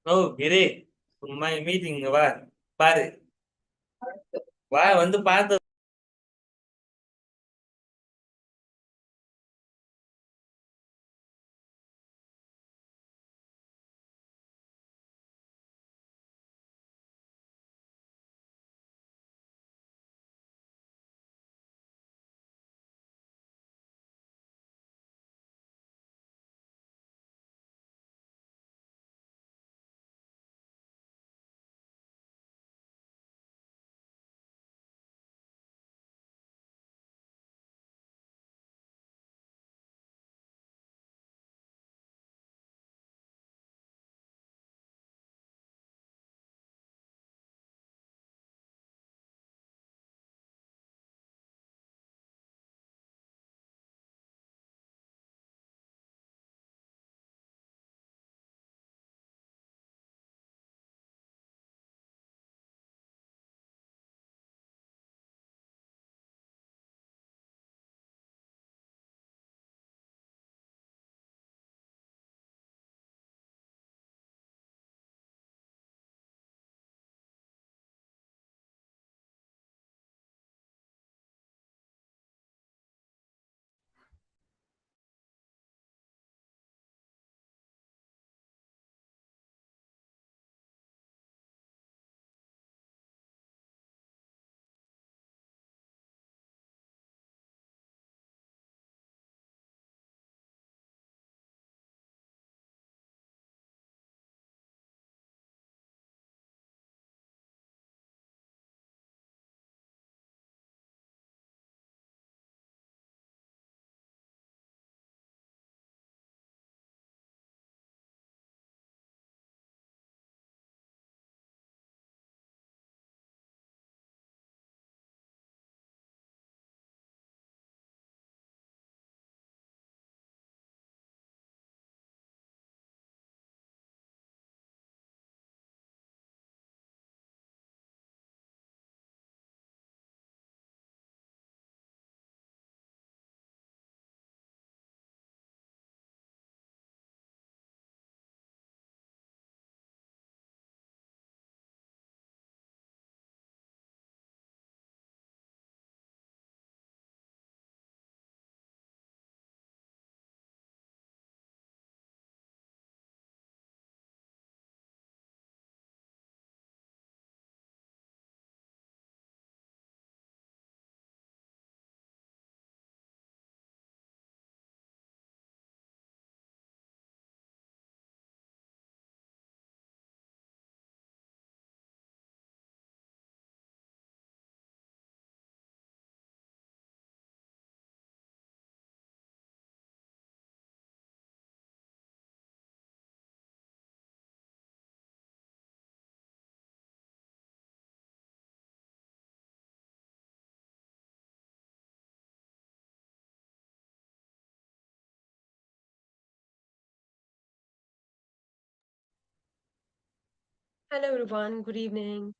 ஓ கிரி, சும்மா மீட்டிங் வா, பாரு, வா வந்து பார்த்து. Hello, everyone. Good evening.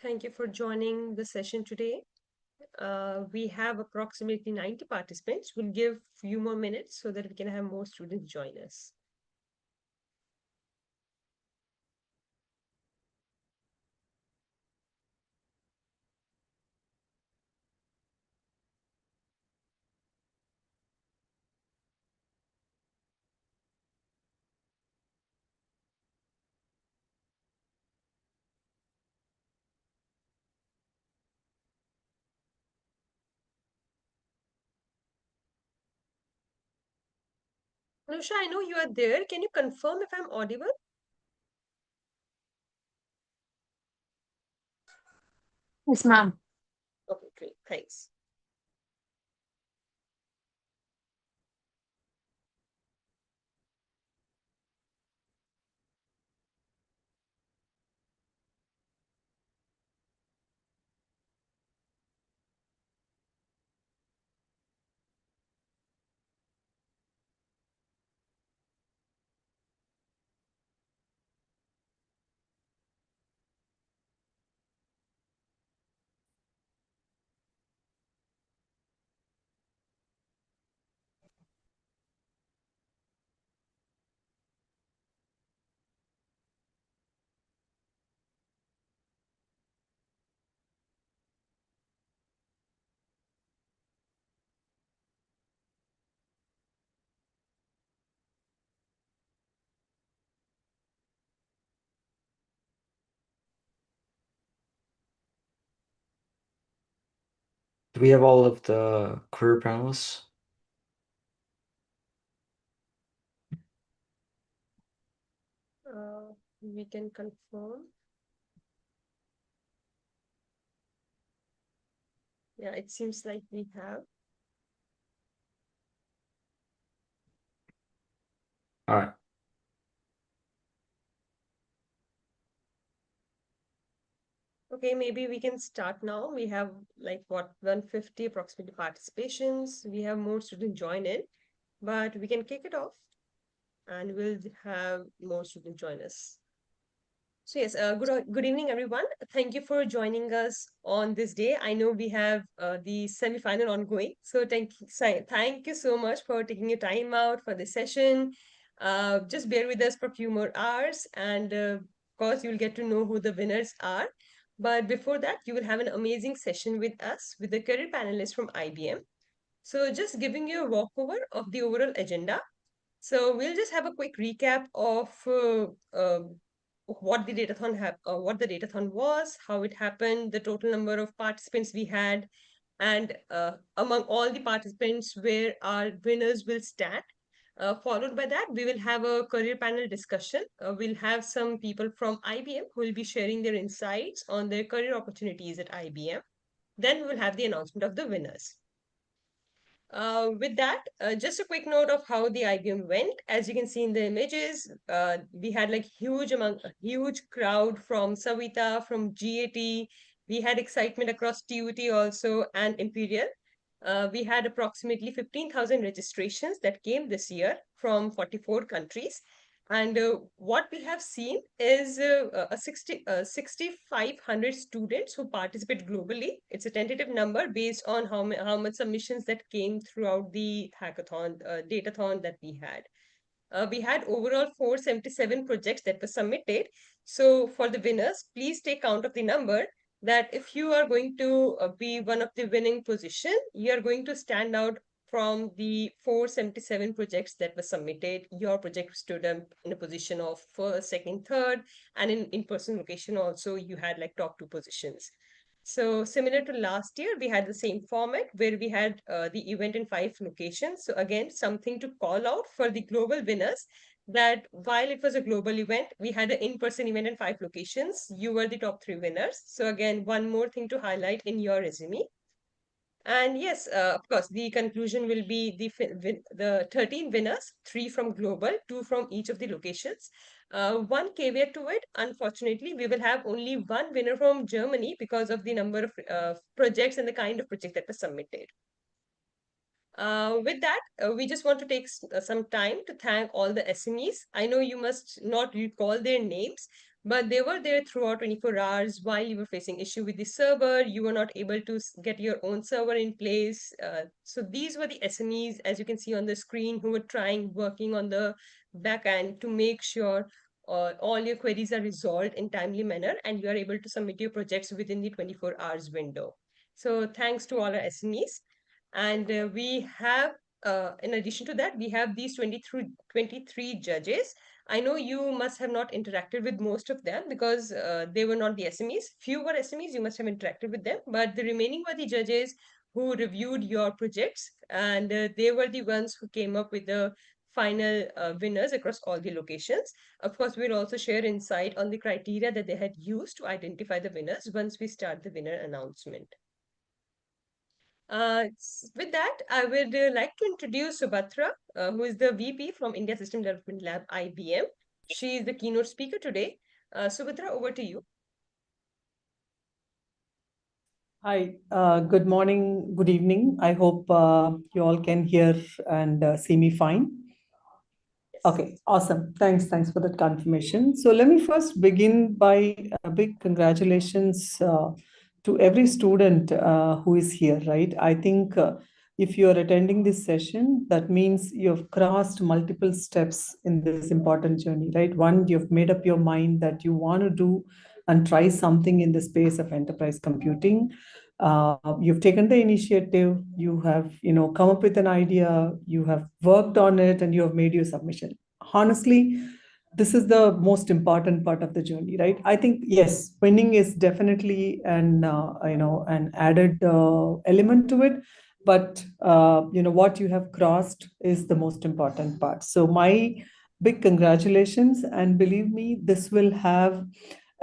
Thank you for joining the session today. We have approximately 90 participants. We'll give a few more minutes so that we can have more students join us. Anusha, I know you are there. Can you confirm if I'm audible? Yes, ma'am. Okay, great. Thanks. Do we have all of the career panelists? We can confirm. Yeah, it seems like we have. All right. Okay, maybe we can start now. We have like what, 150 approximately participations. We have more students join in, but we can kick it off and we'll have more students join us. So yes, good evening, everyone. Thank you for joining us on this day. I know we have the semi-final ongoing, so thank you so much for taking your time out for this session. Just bear with us for a few more hours, and of course, you'll get to know who the winners are. But before that, you will have an amazing session with us with the career panelists from IBM. So just giving you a walkover of the overall agenda. So we'll just have a quick recap of what the Datathon was, how it happened, the total number of participants we had, and among all the participants, where our winners will stand. Followed by that, we will have a career panel discussion. We'll have some people from IBM who will be sharing their insights on their career opportunities at IBM. Then we will have the announcement of the winners. With that, just a quick note of how the IBM went. As you can see in the images, we had like huge crowd from Savita, from GAT. We had excitement across TUT also and Imperial. We had approximately 15,000 registrations that came this year from 44 countries. And what we have seen is 6,500 students who participate globally. It's a tentative number based on how much submissions that came throughout the hackathon, datathon that we had. We had overall 477 projects that were submitted. So for the winners, please take count of the number that if you are going to be one of the winning position, you are going to stand out from the 477 projects that were submitted. Your project stood up in a position of first, second, third, and in in-person location also, you had like top 2 positions. So similar to last year, we had the same format where we had the event in 5 locations. So again, something to call out for the global winners, that while it was a global event, we had an in-person event in 5 locations. You were the top 3 winners. So again, one more thing to highlight in your resume. And yes, of course, the conclusion will be the 13 winners, 3 from global, 2 from each of the locations. One caveat to it, unfortunately, we will have only one winner from Germany because of the number of projects and the kind of project that was submitted. With that, we just want to take some time to thank all the SMEs. I know you must not recall their names, but they were there throughout 24 hours while you were facing issue with the server. You were not able to get your own server in place. So these were the SMEs, as you can see on the screen, who were working on the back end to make sure all your queries are resolved in timely manner and you are able to submit your projects within the 24 hours window. So thanks to all our SMEs. And we have, in addition to that, we have these 23 judges. I know you must have not interacted with most of them because they were not the SMEs. Few were SMEs, you must have interacted with them, but the remaining were the judges who reviewed your projects, and they were the ones who came up with the final winners across all the locations. Of course, we'll also share insight on the criteria that they had used to identify the winners once we start the winner announcement. With that, I would like to introduce Subhatra, who is the VP from India System Development Lab, IBM. She is the keynote speaker today. Subhatra, over to you. Hi, good morning, good evening. I hope you all can hear and see me fine. Yes. Okay, awesome. Thanks for that confirmation. So let me first begin by a big congratulations to every student who is here, right? I think if you are attending this session, that means you have crossed multiple steps in this important journey, right? One, you've made up your mind that you want to do and try something in the space of enterprise computing. You've taken the initiative, you have come up with an idea, you have worked on it, and you have made your submission. Honestly, this is the most important part of the journey, right? I think, yes, winning is definitely an added element to it, but what you have crossed is the most important part. So my big congratulations, and believe me, this will have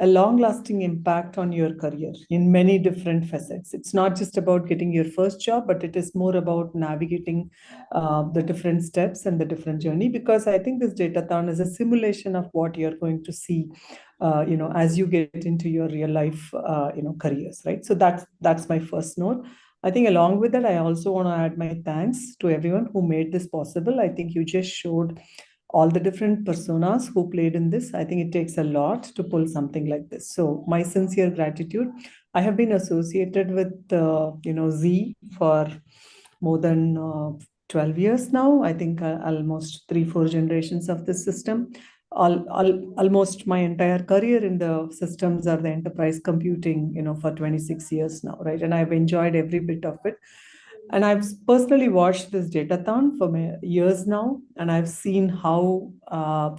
a long-lasting impact on your career in many different facets. It's not just about getting your first job, but it is more about navigating the different steps and the different journey, because I think this Datathon is a simulation of what you're going to see, as you get into your real life, careers, right? So that's my first note. I think along with that, I also want to add my thanks to everyone who made this possible. I think you just showed all the different personas who played in this. I think it takes a lot to pull something like this. So my sincere gratitude. I have been associated with Z for more than 12 years now. I think almost 3-4 generations of this system. Almost my entire career in the systems or the enterprise computing, for 26 years now, right? And I've enjoyed every bit of it. And I've personally watched this Datathon for years now, and I've seen how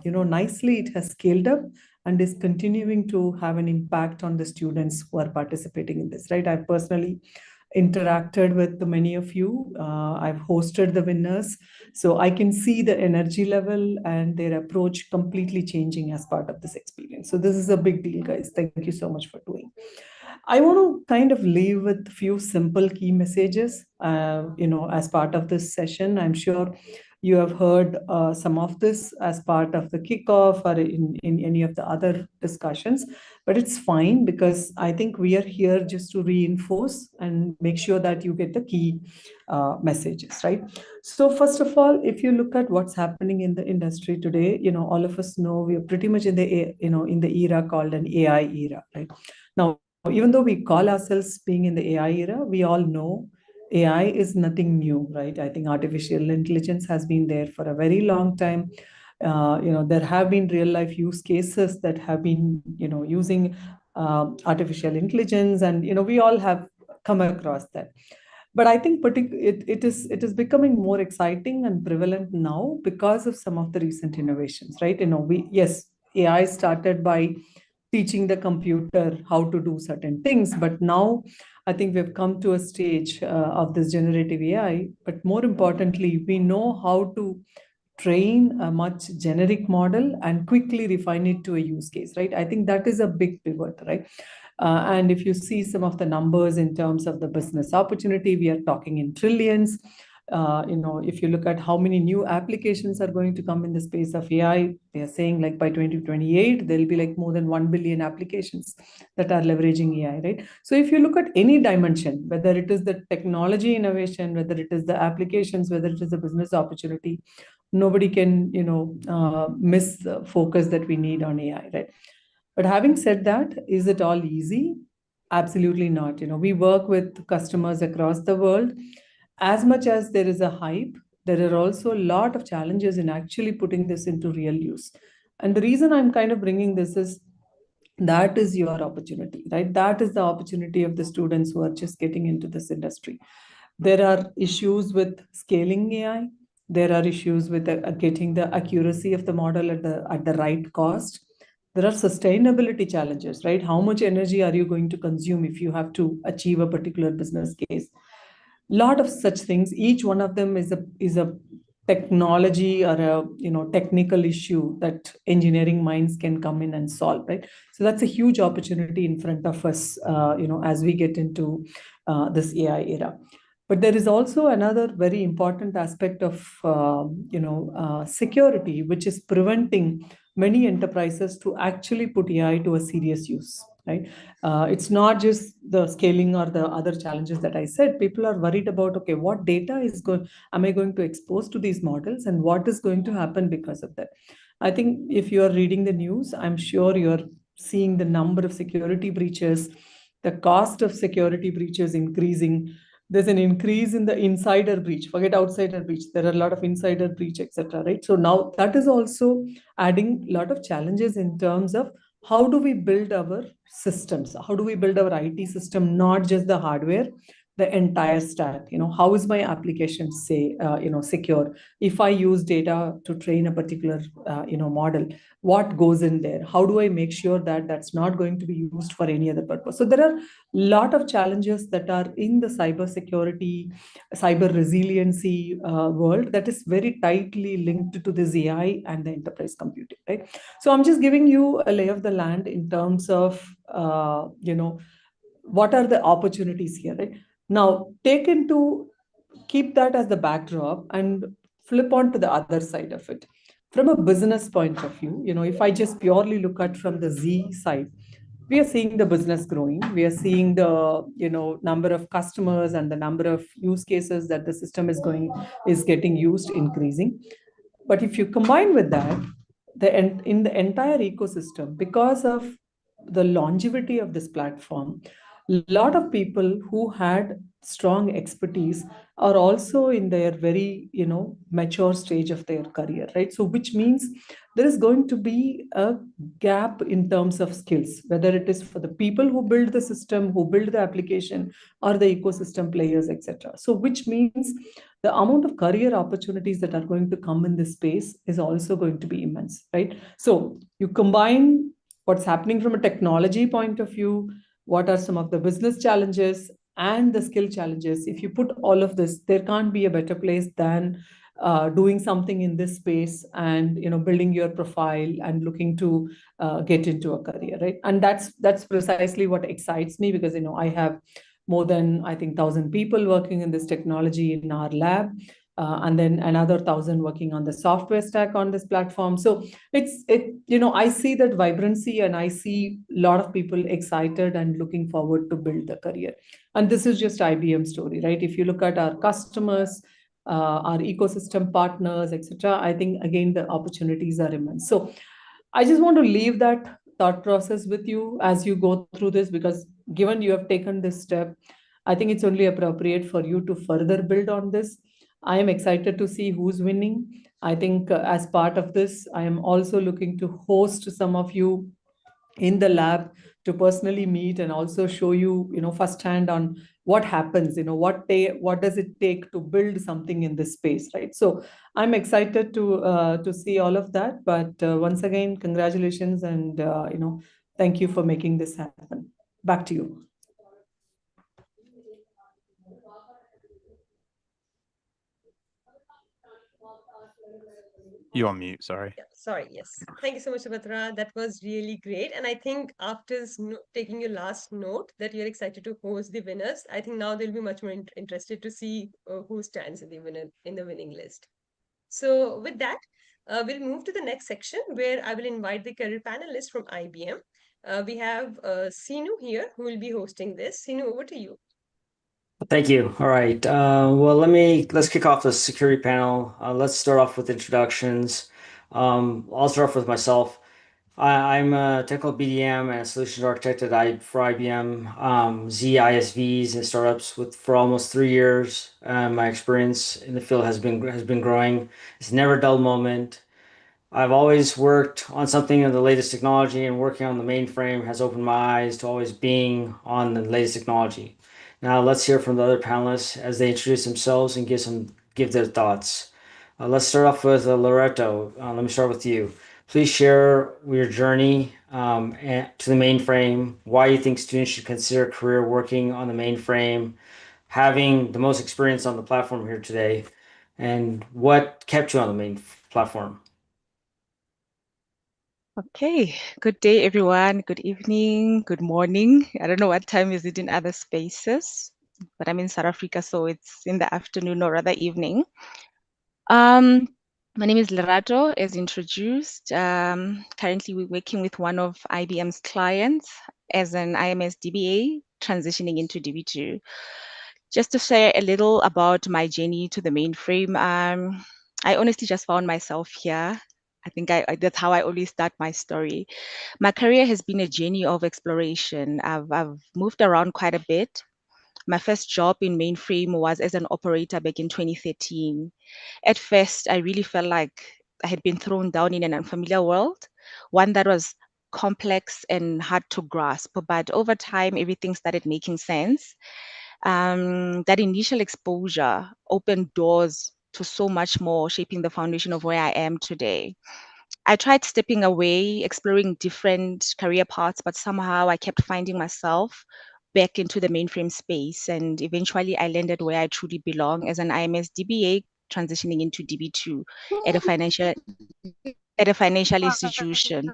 nicely it has scaled up and is continuing to have an impact on the students who are participating in this, right? I've personally interacted with many of you. I've hosted the winners, so I can see the energy level and their approach completely changing as part of this experience. So this is a big deal, guys. Thank you so much for doing. I want to kind of leave with a few simple key messages, as part of this session. I'm sure you have heard some of this as part of the kickoff or in any of the other discussions, but it's fine because I think we are here just to reinforce and make sure that you get the key messages, right? So first of all, if you look at what's happening in the industry today, all of us know we are pretty much in the era called an AI era, right? Now, even though we call ourselves being in the AI era, we all know AI is nothing new, right? I think artificial intelligence has been there for a very long time. There have been real life use cases that have been, using artificial intelligence, and we all have come across that. But I think it is becoming more exciting and prevalent now because of some of the recent innovations, right? AI started by teaching the computer how to do certain things, but now I think we've come to a stage of this generative AI. But more importantly, we know how to train a much generic model and quickly refine it to a use case, right? I think that is a big pivot, right? And if you see some of the numbers in terms of the business opportunity, we are talking in trillions. If you look at how many new applications are going to come in the space of AI, they are saying like by 2028, there'll be like more than 1 billion applications that are leveraging AI, right? So if you look at any dimension, whether it is the technology innovation, whether it is the applications, whether it is the business opportunity, nobody can, miss the focus that we need on AI, right? But having said that, is it all easy? Absolutely not. We work with customers across the world. As much as there is a hype, there are also a lot of challenges in actually putting this into real use. And the reason I'm kind of bringing this is that is your opportunity, right? That is the opportunity of the students who are just getting into this industry. There are issues with scaling AI. There are issues with getting the accuracy of the model at the right cost. There are sustainability challenges, right? How much energy are you going to consume if you have to achieve a particular business case? Lot of such things. Each one of them is a technology or a technical issue that engineering minds can come in and solve, right? So that's a huge opportunity in front of us, as we get into this AI era. But there is also another very important aspect of security, which is preventing many enterprises to actually put AI to a serious use, right? It's not just the scaling or the other challenges that I said. People are worried about, okay, what data am I going to expose to these models, and what is going to happen because of that? I think if you are reading the news, I'm sure you're seeing the number of security breaches, the cost of security breaches increasing. There's an increase in the insider breach. Forget outsider breach. There are a lot of insider breach, etc. Right? So now that is also adding a lot of challenges in terms of how do we build our systems? How do we build our IT system, not just the hardware, the entire stack. How is my application secure? If I use data to train a particular model, what goes in there? How do I make sure that that's not going to be used for any other purpose? So there are a lot of challenges that are in the cyber security, cyber resiliency world that is very tightly linked to this AI and the enterprise computing, right? So I'm just giving you a lay of the land in terms of what are the opportunities here, right? Now, keep that as the backdrop and flip on to the other side of it. From a business point of view, if I just purely look at from the Z side, we are seeing the business growing. We are seeing the number of customers and the number of use cases that the system is getting used increasing. But if you combine with that, in the entire ecosystem, because of the longevity of this platform, a lot of people who had strong expertise are also in their very mature stage of their career, right? So which means there is going to be a gap in terms of skills, whether it is for the people who build the system, who build the application, or the ecosystem players, etc. So which means the amount of career opportunities that are going to come in this space is also going to be immense, right? So you combine what's happening from a technology point of view, what are some of the business challenges and the skill challenges. If you put all of this, there can't be a better place than doing something in this space and building your profile and looking to get into a career, right? And that's precisely what excites me, because I have more than, I think, 1,000 people working in this technology in our lab, and then another 1,000 working on the software stack on this platform. So I see that vibrancy, and I see a lot of people excited and looking forward to build the career. And this is just IBM story, right? If you look at our customers, our ecosystem partners, etc., I think again the opportunities are immense. So I just want to leave that thought process with you as you go through this, because given you have taken this step, I think it's only appropriate for you to further build on this. I am excited to see who's winning. I think as part of this, I am also looking to host some of you in the lab to personally meet and also show you, firsthand on what happens, what does it take to build something in this space, right? So I'm excited to see all of that. But once again, congratulations, and thank you for making this happen. Back to you. You're on mute, sorry. Yeah, sorry, yes. Thank you so much, Subhadra. That was really great. And I think after taking your last note that you're excited to host the winners, I think now they'll be much more interested to see who stands in the winning list. So with that, we'll move to the next section, where I will invite the career panelists from IBM. We have Sinu here, who will be hosting this. Sinu, over to you. Thank you. All right. Well, let's kick off the security panel. Let's start off with introductions. I'll start off with myself. I'm a technical BDM and solutions architect for IBM, Z ISVs and startups for almost 3 years. My experience in the field has been growing. It's never a dull moment. I've always worked on something of the latest technology, and working on the mainframe has opened my eyes to always being on the latest technology. Now let's hear from the other panelists as they introduce themselves and give their thoughts. Let's start off with Loreto. Let me start with you. Please share your journey to the mainframe, why you think students should consider a career working on the mainframe, having the most experience on the platform here today, and what kept you on the main platform. Okay, good day, everyone. Good evening, good morning. I don't know what time is it in other spaces, but I'm in South Africa, so it's in the afternoon or rather evening. My name is Lerato, as introduced. Currently, we're working with one of IBM's clients as an IMS DBA, transitioning into DB2. Just to share a little about my journey to the mainframe, I honestly just found myself here. I think that's how I always start my story. My career has been a journey of exploration. I've moved around quite a bit. My first job in mainframe was as an operator back in 2013. At first, I really felt like I had been thrown down in an unfamiliar world, one that was complex and hard to grasp. But over time, everything started making sense. That initial exposure opened doors to so much more, shaping the foundation of where I am today. I tried stepping away, exploring different career paths, but somehow I kept finding myself back into the mainframe space. And eventually I landed where I truly belong as an IMS DBA transitioning into DB2 at a financial institution.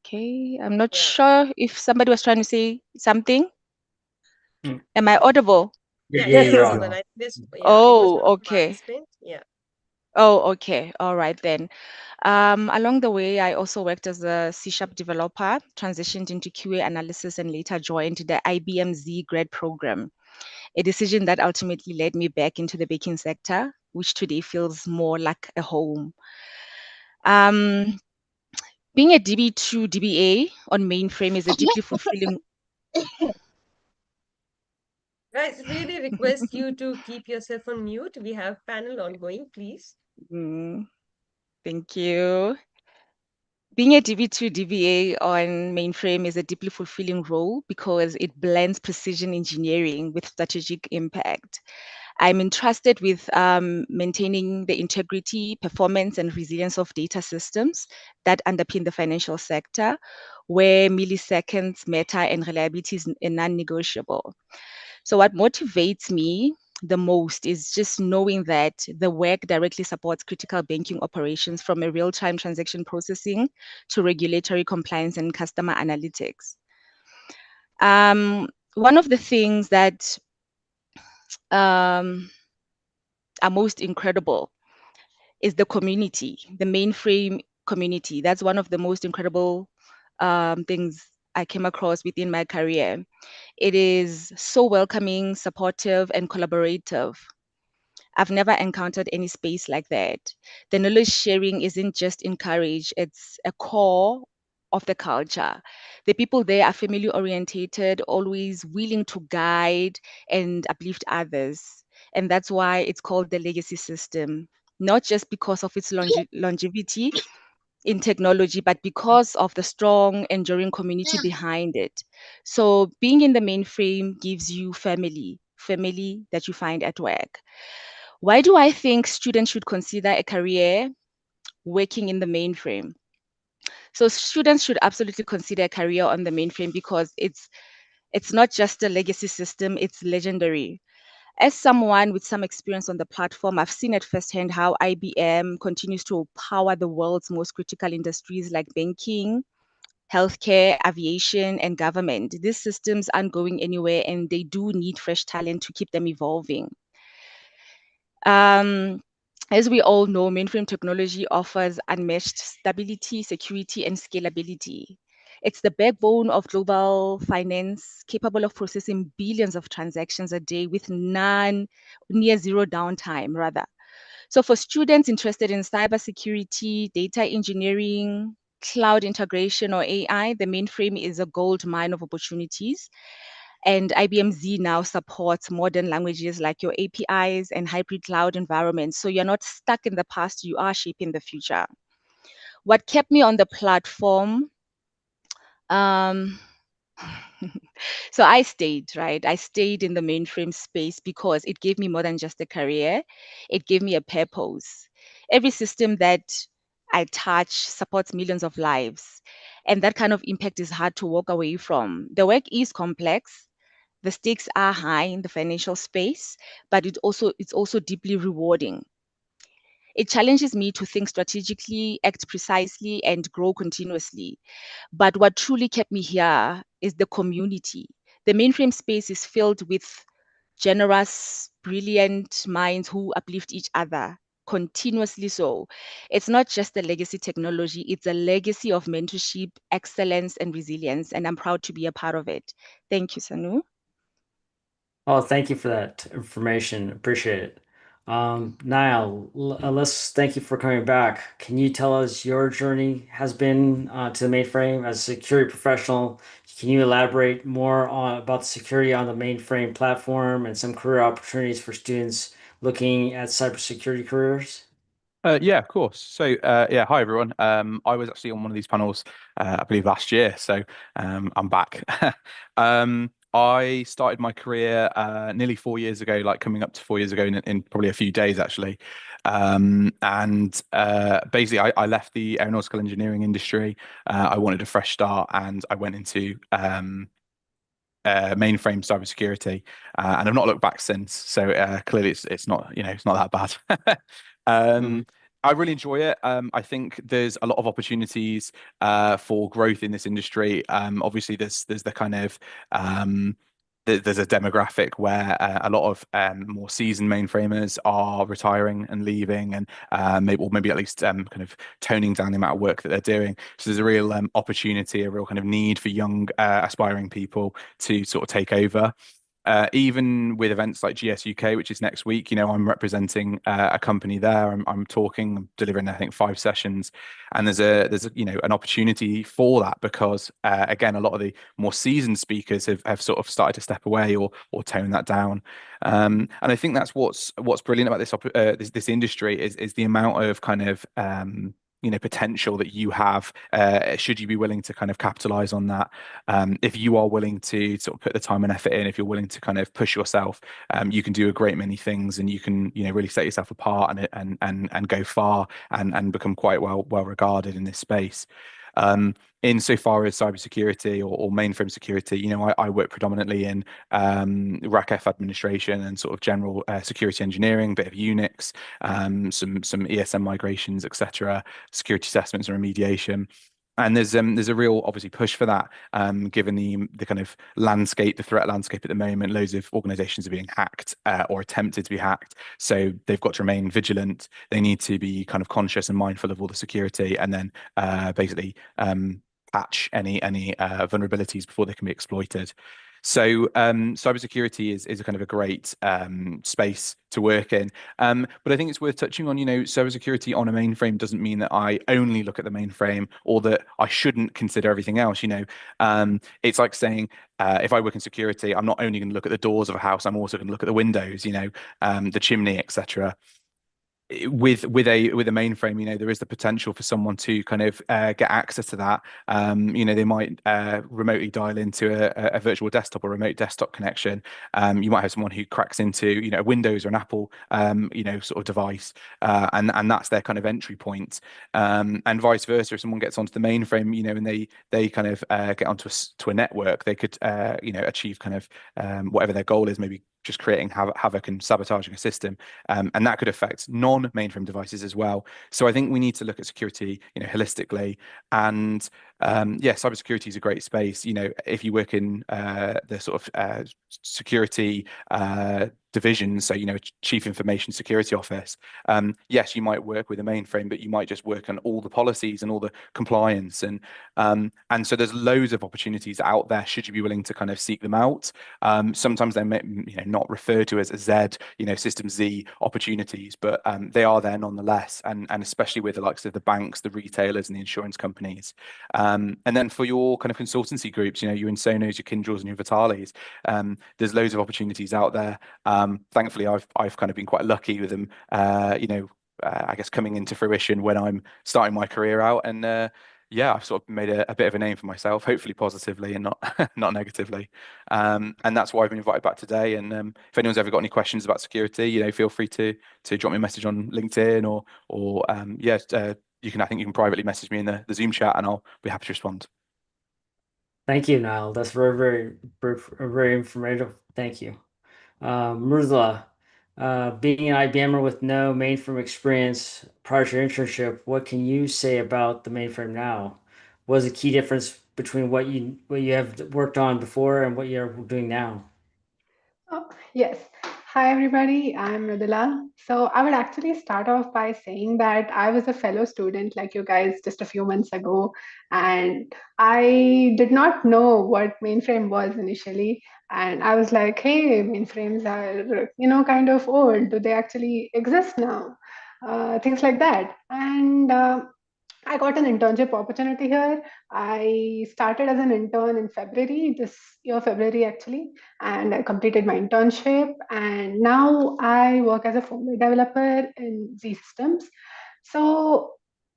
Okay, I'm not Yeah. sure if somebody was trying to say something. Mm. Am I audible? Yeah, Yes, yes, yes, but audible. I this yeah, it was Oh, one of the okay. participants. Yeah. Oh, okay. All right then. Along the way, I also worked as a C# developer, transitioned into QA analysis, and later joined the IBM Z grad program, a decision that ultimately led me back into the banking sector, which today feels more like a home. Being a DB2 DBA on mainframe is a deeply fulfilling. Guys, really request you to keep yourself on mute. We have panel ongoing, please. Thank you. Being a DB2 DBA on mainframe is a deeply fulfilling role because it blends precision engineering with strategic impact. I'm entrusted with maintaining the integrity, performance, and resilience of data systems that underpin the financial sector, where milliseconds matter and reliability is non-negotiable. So what motivates me the most is just knowing that the work directly supports critical banking operations from a real-time transaction processing to regulatory compliance and customer analytics. One of the things that are most incredible is the community, the mainframe community. That's one of the most incredible things I came across within my career. It is so welcoming, supportive, and collaborative. I've never encountered any space like that. The knowledge sharing isn't just encouraged, it's a core of the culture. The people there are family orientated, always willing to guide and uplift others. And that's why it's called the legacy system, not just because of its longevity in technology, but because of the strong, enduring community behind it. So being in the mainframe gives you family that you find at work. Why do I think students should consider a career working in the mainframe? So students should absolutely consider a career on the mainframe because it's not just a legacy system, it's legendary. As someone with some experience on the platform, I've seen it firsthand how IBM continues to power the world's most critical industries like banking, healthcare, aviation, and government. These systems aren't going anywhere and they do need fresh talent to keep them evolving. As we all know, mainframe technology offers unmatched stability, security, and scalability. It's the backbone of global finance, capable of processing billions of transactions a day with near zero downtime, rather. So, for students interested in cybersecurity, data engineering, cloud integration, or AI, the mainframe is a gold mine of opportunities. And IBM Z now supports modern languages like your APIs and hybrid cloud environments. So you're not stuck in the past, you are shaping the future. What kept me on the platform? Um, so I stayed, right? I stayed in the mainframe space because it gave me more than just a career, it gave me a purpose. Every system that I touch supports millions of lives. And that kind of impact is hard to walk away from. The work is complex, the stakes are high in the financial space, but it's also deeply rewarding. It challenges me to think strategically, act precisely, and grow continuously. But what truly kept me here is the community. The mainframe space is filled with generous, brilliant minds who uplift each other continuously. So it's not just a legacy technology, it's a legacy of mentorship, excellence, and resilience. And I'm proud to be a part of it. Thank you, Sanu. Oh, thank you for that information. Appreciate it. Niall, let's thank you for coming back. Can you tell us your journey has been to the mainframe as a security professional? Can you elaborate more about the security on the mainframe platform and some career opportunities for students looking at cybersecurity careers? Yeah, of course. So, yeah, hi everyone. I was actually on one of these panels, I believe last year, so I'm back. I started my career nearly 4 years ago, like coming up to 4 years ago in probably a few days actually. And basically, I left the aeronautical engineering industry. I wanted a fresh start, and I went into mainframe cybersecurity, and I've not looked back since. So clearly, it's not it's not that bad. I really enjoy it. I think there's a lot of opportunities for growth in this industry. Obviously, there's the kind of there's a demographic where a lot of more seasoned mainframers are retiring and leaving, and maybe at least kind of toning down the amount of work that they're doing. So there's a real opportunity, a real kind of need for young aspiring people to sort of take over. Even with events like GS UK, which is next week, I'm representing a company there. I'm talking, I'm delivering, I think, 5 sessions, and there's a an opportunity for that because again, a lot of the more seasoned speakers have sort of started to step away or tone that down. And I think that's what's brilliant about this industry is the amount of kind of potential that you have, should you be willing to kind of capitalize on that. If you are willing to sort of put the time and effort in, if you're willing to kind of push yourself, you can do a great many things, and you can really set yourself apart and go far and become quite well regarded in this space. Insofar as cybersecurity or mainframe security, I work predominantly in RACF administration and sort of general security engineering, bit of Unix, some ESM migrations, etc., security assessments and remediation. And there's a real obviously push for that, given the kind of landscape, the threat landscape at the moment. Loads of organizations are being hacked or attempted to be hacked. So they've got to remain vigilant. They need to be kind of conscious and mindful of all the security, and then basically patch any vulnerabilities before they can be exploited. So cybersecurity is a kind of a great space to work in. But I think it's worth touching on, cybersecurity on a mainframe doesn't mean that I only look at the mainframe or that I shouldn't consider everything else. It's like saying, if I work in security, I'm not only going to look at the doors of a house, I'm also going to look at the windows, the chimney, etc. With a mainframe, there is the potential for someone to kind of get access to that. They might remotely dial into a virtual desktop or remote desktop connection. You might have someone who cracks into a Windows or an Apple sort of device, and that's their kind of entry point. And vice versa, if someone gets onto the mainframe, and they kind of get onto a network, they could achieve kind of whatever their goal is, maybe just creating havoc and sabotaging a system, and that could affect non-mainframe devices as well. So I think we need to look at security, holistically, and cybersecurity is a great space. If you work in the sort of security division, so Chief Information Security Office, yes, you might work with a mainframe, but you might just work on all the policies and all the compliance, and so there's loads of opportunities out there should you be willing to kind of seek them out. Sometimes they may not referred to as Z, System Z opportunities, but they are there nonetheless, and especially with the likes of the banks, the retailers, and the insurance companies. And then for your kind of consultancy groups, your Insonos, your Kyndryls, and your Vitalis, there's loads of opportunities out there. Thankfully, I've kind of been quite lucky with them, I guess coming into fruition when I'm starting my career out, and I've sort of made a bit of a name for myself, hopefully positively and not not negatively. And that's why I've been invited back today. And if anyone's ever got any questions about security, feel free to drop me a message on LinkedIn or I think you can privately message me in the Zoom chat, and I'll be happy to respond. Thank you, Niall. That's very, very, very, very informative. Thank you. Murtala, being an IBMer with no mainframe experience prior to your internship, what can you say about the mainframe now? What is the key difference between what you have worked on before and what you're doing now? Oh, yes. Hi, everybody. I'm Mridula. So I would actually start off by saying that I was a fellow student like you guys just a few months ago, and I did not know what mainframe was initially. And I was like, hey, mainframes are, kind of old. Do they actually exist now? Things like that. And I got an internship opportunity here. I started as an intern in February, this year, February actually, and I completed my internship. And now I work as a firmware developer in Z Systems. So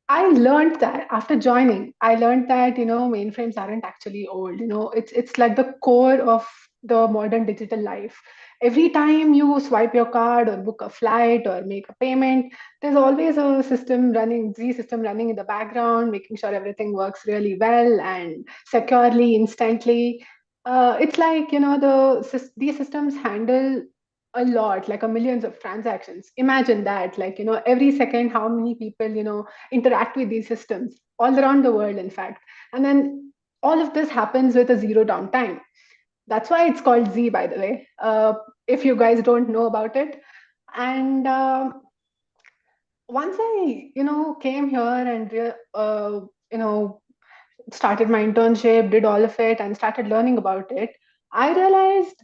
I learned that after joining, I learned that, mainframes aren't actually old. It's like the core of the modern digital life. Every time you swipe your card or book a flight or make a payment, there's always a Z system running in the background, making sure everything works really well and securely, instantly. It's like, these systems handle a lot, like a millions of transactions. Imagine that, like, every second, how many people, interact with these systems all around the world, in fact. And then all of this happens with a zero downtime. That's why it's called Z, by the way, if you guys don't know about it. And once I, came here and, started my internship, did all of it, and started learning about it, I realized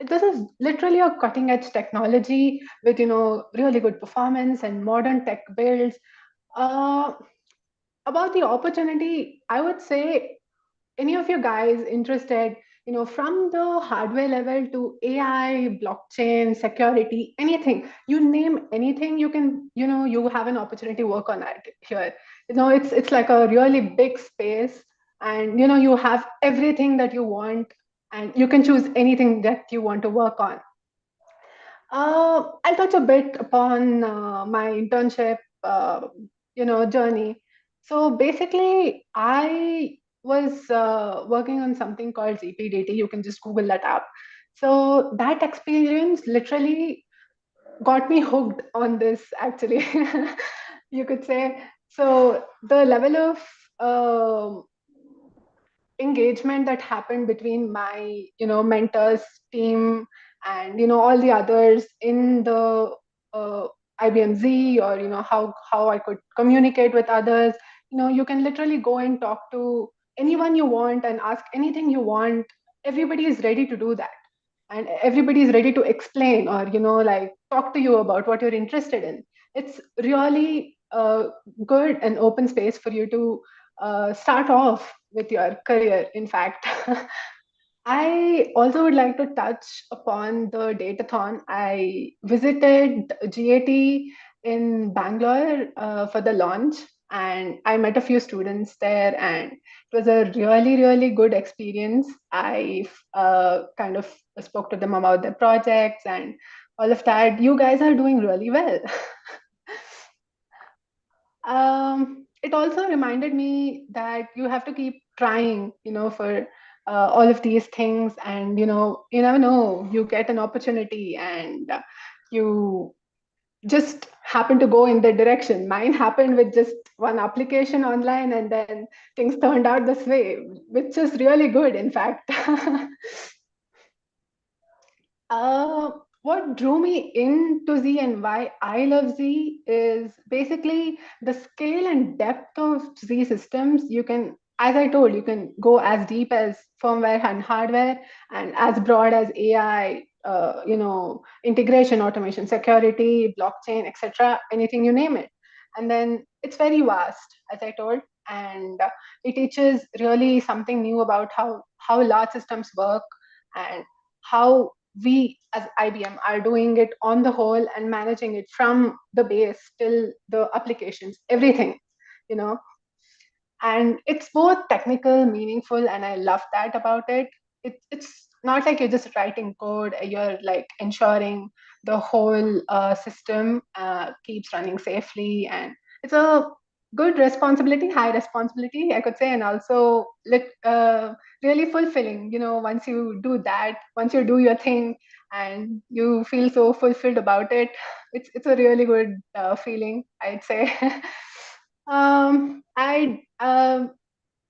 this is literally a cutting edge technology with, really good performance and modern tech builds. Uh, about the opportunity, I would say, any of you guys interested, from the hardware level to AI, blockchain, security, anything, you name anything, you can, you have an opportunity to work on that here. It's like a really big space, and you have everything that you want, and you can choose anything that you want to work on. I'll touch a bit upon my internship, journey. So basically, I was working on something called ZPDT. You can just Google that up. So that experience literally got me hooked on this, actually, you could say. So the level of engagement that happened between my mentors, team, and all the others in the uh, IBM Z, or how I could communicate with others. You can literally go and talk to anyone you want and ask anything you want. Everybody is ready to do that, and everybody is ready to explain, or like talk to you about what you're interested in. It's really a good and open space for you to start off with your career, in fact. I also would like to touch upon the Datathon. I visited GAT in Bangalore for the launch, and I met a few students there, and it was a really, really good experience. I kind of spoke to them about their projects and all of that. You guys are doing really well. It also reminded me that you have to keep trying, for all of these things, and you never know, you get an opportunity, and you just happen to go in the direction. Mine happened with just one application online, and then things turned out this way, which is really good, in fact. What drew me into Z and why I love Z is basically the scale and depth of Z systems. You can, as I told, you can go as deep as firmware and hardware, and as broad as AI, integration, automation, security, blockchain, etc. Anything you name it. And then it's very vast, as I told, and it teaches really something new about how large systems work, and how we as IBM are doing it on the whole, and managing it from the base till the applications, everything, you know. And it's both technical, meaningful, and I love that about it. It's not like you're just writing code, you're like ensuring the whole system keeps running safely, and it's a good responsibility, high responsibility, I could say, and also really fulfilling, once you do that, once you do your thing and you feel so fulfilled about it, it's a really good feeling, I'd say. I'd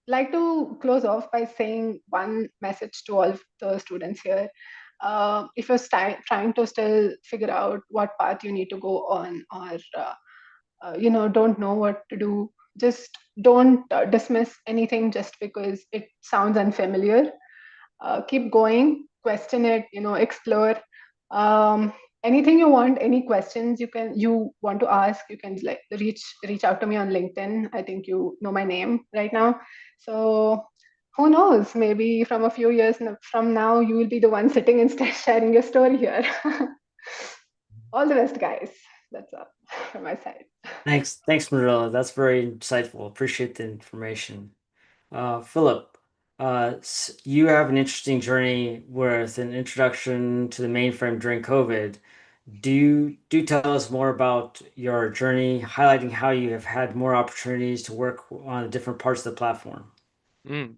like to close off by saying one message to all of the students here. If you're trying to still figure out what path you need to go on, or don't know what to do, just don't dismiss anything just because it sounds unfamiliar. Keep going, question it, explore. um, Anything you want, any questions you want to ask, you can like reach out to me on LinkedIn. I think you know my name right now. So who knows, maybe from a few years from now, you will be the one sitting instead sharing your story here. All the best, guys. That's all. from my side. Thanks, Marilla. That's very insightful. Appreciate the information. Philip, you have an interesting journey with an introduction to the mainframe during COVID. Do tell us more about your journey, highlighting how you have had more opportunities to work on different parts of the platform.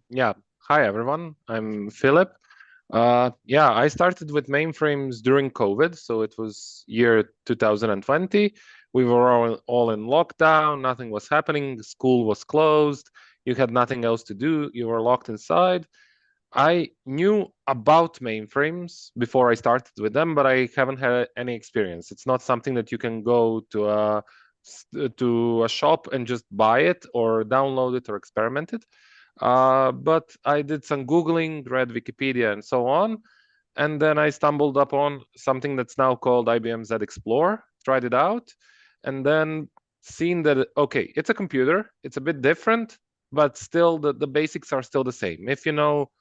Yeah. Hi, everyone. I'm Philip. Yeah, I started with mainframes during COVID, so it was year 2020. We were all in lockdown, nothing was happening, school was closed, you had nothing else to do, you were locked inside. I knew about mainframes before I started with them, but I haven't had any experience. It's not something that you can go to a shop and just buy it or download it or experiment it. But I did some Googling, read Wikipedia and so on. And then I stumbled upon something that's now called IBM Z Explore, tried it out, and then seen that, okay, it's a computer, it's a bit different, but still the basics are still the same. If you know,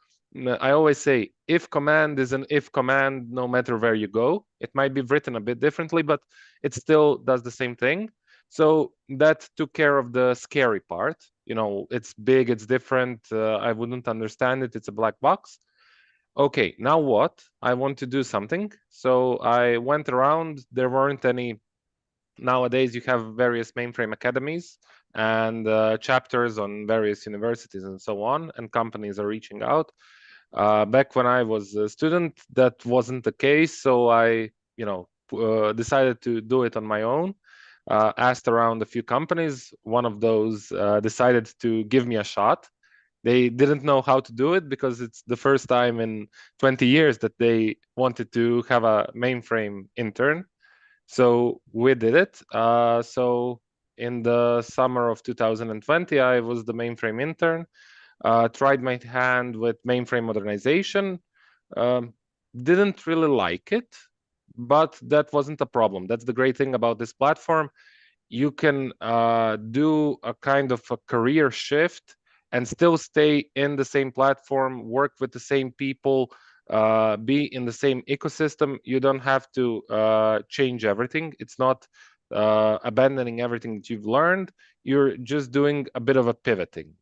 I always say, if command is an if command, no matter where you go. It might be written a bit differently, but it still does the same thing. So that took care of the scary part. You know, it's big, it's different. I wouldn't understand it. It's a black box. Okay, now what? I want to do something. So I went around. There weren't any. Nowadays, you have various mainframe academies and chapters on various universities and so on, and companies are reaching out. Back when I was a student, that wasn't the case. So I, decided to do it on my own. Asked around a few companies. One of those decided to give me a shot. They didn't know how to do it because it's the first time in 20 years that they wanted to have a mainframe intern. So we did it. So in the summer of 2020, I was the mainframe intern. Tried my hand with mainframe modernization. Didn't really like it, but that wasn't a problem. That's the great thing about this platform. You can do a kind of a career shift and still stay in the same platform, work with the same people, be in the same ecosystem. You don't have to change everything. It's not abandoning everything that you've learned. You're just doing a bit of a pivoting.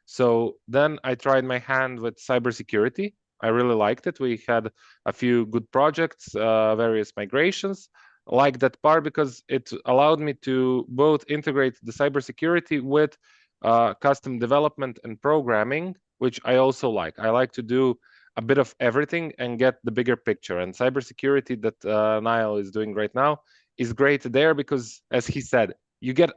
So then I tried my hand with cybersecurity. I really liked it. We had a few good projects, various migrations. Like that part because it allowed me to both integrate the cybersecurity with custom development and programming, which I also like. I like to do a bit of everything and get the bigger picture. And cybersecurity that Niall is doing right now is great there because, as he said, you get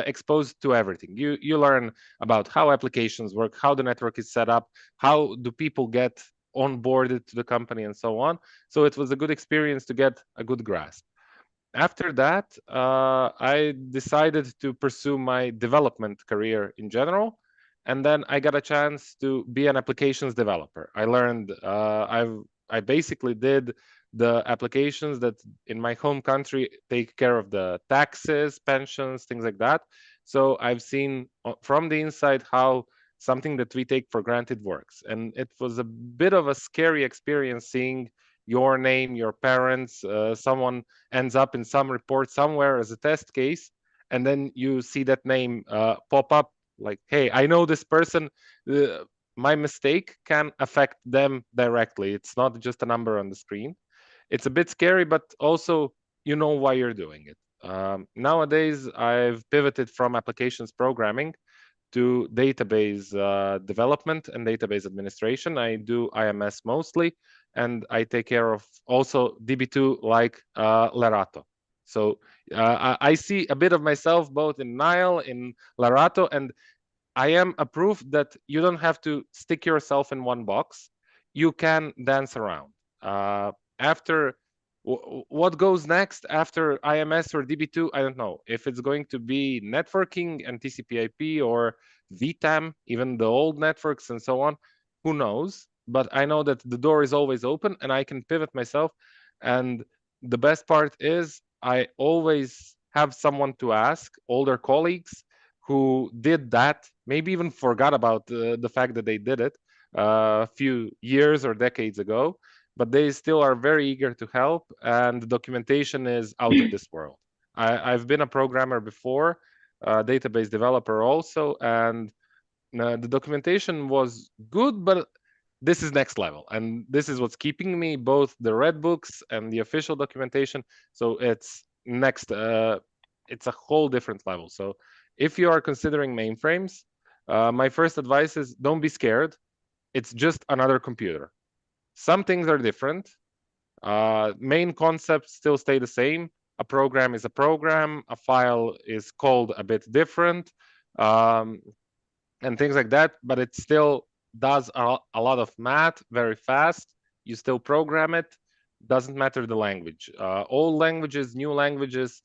exposed to everything. You learn about how applications work, how the network is set up, how do people get onboarded to the company, and so on. So it was a good experience to get a good grasp. After that, I decided to pursue my development career in general. And then I got a chance to be an applications developer. I learned, I basically did the applications that in my home country take care of the taxes, pensions, things like that. So I've seen from the inside how something that we take for granted works. And it was a bit of a scary experience seeing your name, your parents, someone ends up in some report somewhere as a test case, and then you see that name pop up like, hey, I know this person. My mistake can affect them directly. It's not just a number on the screen. It's a bit scary, but also you know why you're doing it. Nowadays, I've pivoted from applications programming to database development and database administration. I do IMS mostly, and I take care of also DB2 like Larato. So I see a bit of myself both in Nile, in Larato, and I am a proof that you don't have to stick yourself in one box. You can dance around. After what goes next after IMS or DB2, I don't know. If it's going to be networking and TCP/IP or VTAM, even the old networks and so on, who knows? But I know that the door is always open and I can pivot myself. And the best part is I always have someone to ask, older colleagues who did that, maybe even forgot about the fact that they did it a few years or decades ago, but they still are very eager to help, and the documentation is out of this world. I've been a programmer before, a database developer also, and the documentation was good, but this is next level, and this is what's keeping me, both the red books and the official documentation. So it's next, it's a whole different level. So if you are considering mainframes, my first advice is don't be scared. It's just another computer. Some things are different. Main concepts still stay the same. A program is a program, a file is called a bit different, and things like that, but it still does a lot of math very fast. You still program it, doesn't matter the language. Old languages, new languages,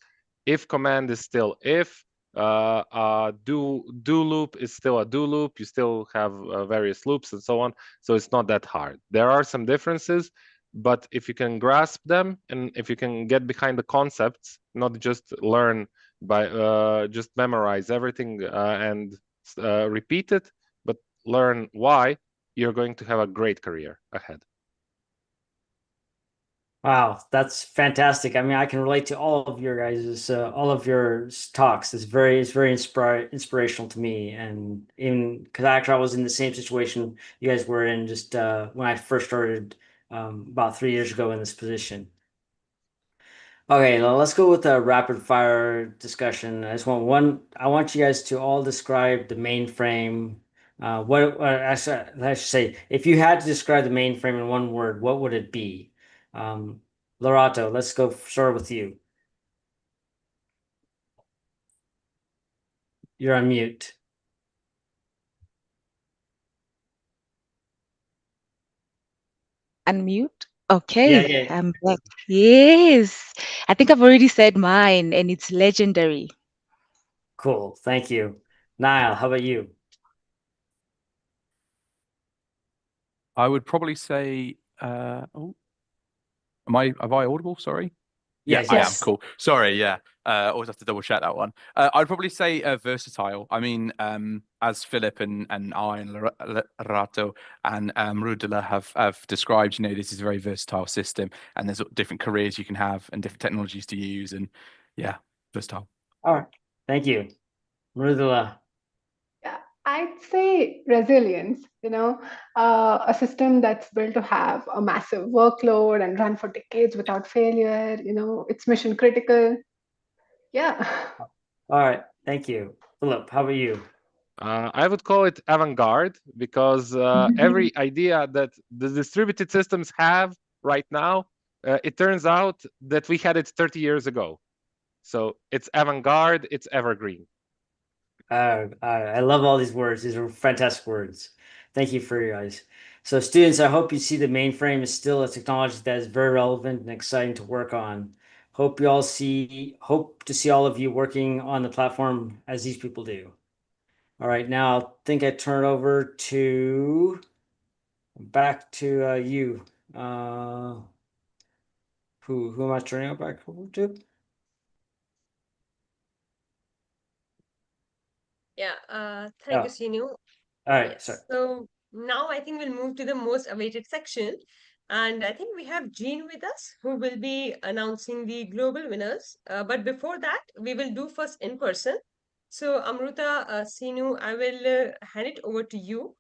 if command is still if, do loop is still a do loop. You still have various loops and so on. So it's not that hard. There are some differences, but if you can grasp them and if you can get behind the concepts, not just learn by just memorize everything and repeat it, but learn why, you're going to have a great career ahead. Wow, that's fantastic. I mean, I can relate to all of your guys' all of your talks. It's very inspirational to me, and even because actually I was in the same situation you guys were in just when I first started about 3 years ago in this position. Okay, now let's go with a rapid fire discussion. I just want I want you guys to all describe the mainframe. I should say, if you had to describe the mainframe in one word, what would it be? Lorato, let's go start with you. You're on mute. Unmute. Okay, Yeah. I'm back. Yes, I think I've already said mine, and it's legendary. Cool. Thank you. Niall, how about you? I would probably say, oh, am I audible? Sorry. Yes, I am. yes. Cool. Sorry. Yeah. Always have to double check that one. I'd probably say versatile. I mean, as Philip and I and Lorato and Rudula have described, this is a very versatile system, and there's different careers you can have and different technologies to use, and yeah, versatile. All right. Thank you. Rudula. Yeah, I'd say resilience, a system that's built to have a massive workload and run for decades without failure, it's mission critical. Yeah. All right. Thank you. Philip, how about you? I would call it avant-garde because every idea that the distributed systems have right now, it turns out that we had it 30 years ago. So it's avant-garde, it's evergreen. I love all these words. These are fantastic words. Thank you for you guys. So students, I hope you see the mainframe is still a technology that is very relevant and exciting to work on. Hope to see all of you working on the platform as these people do. All right, now I think I turn it over back to you. Who am I turning it back over to? Yeah, thank you, Sinu. All right, Yes. sorry. So now I think we'll move to the most awaited section. And I think we have Jean with us, who will be announcing the global winners. But before that, we will do first in person. So Amruta, Sinu, I will hand it over to you.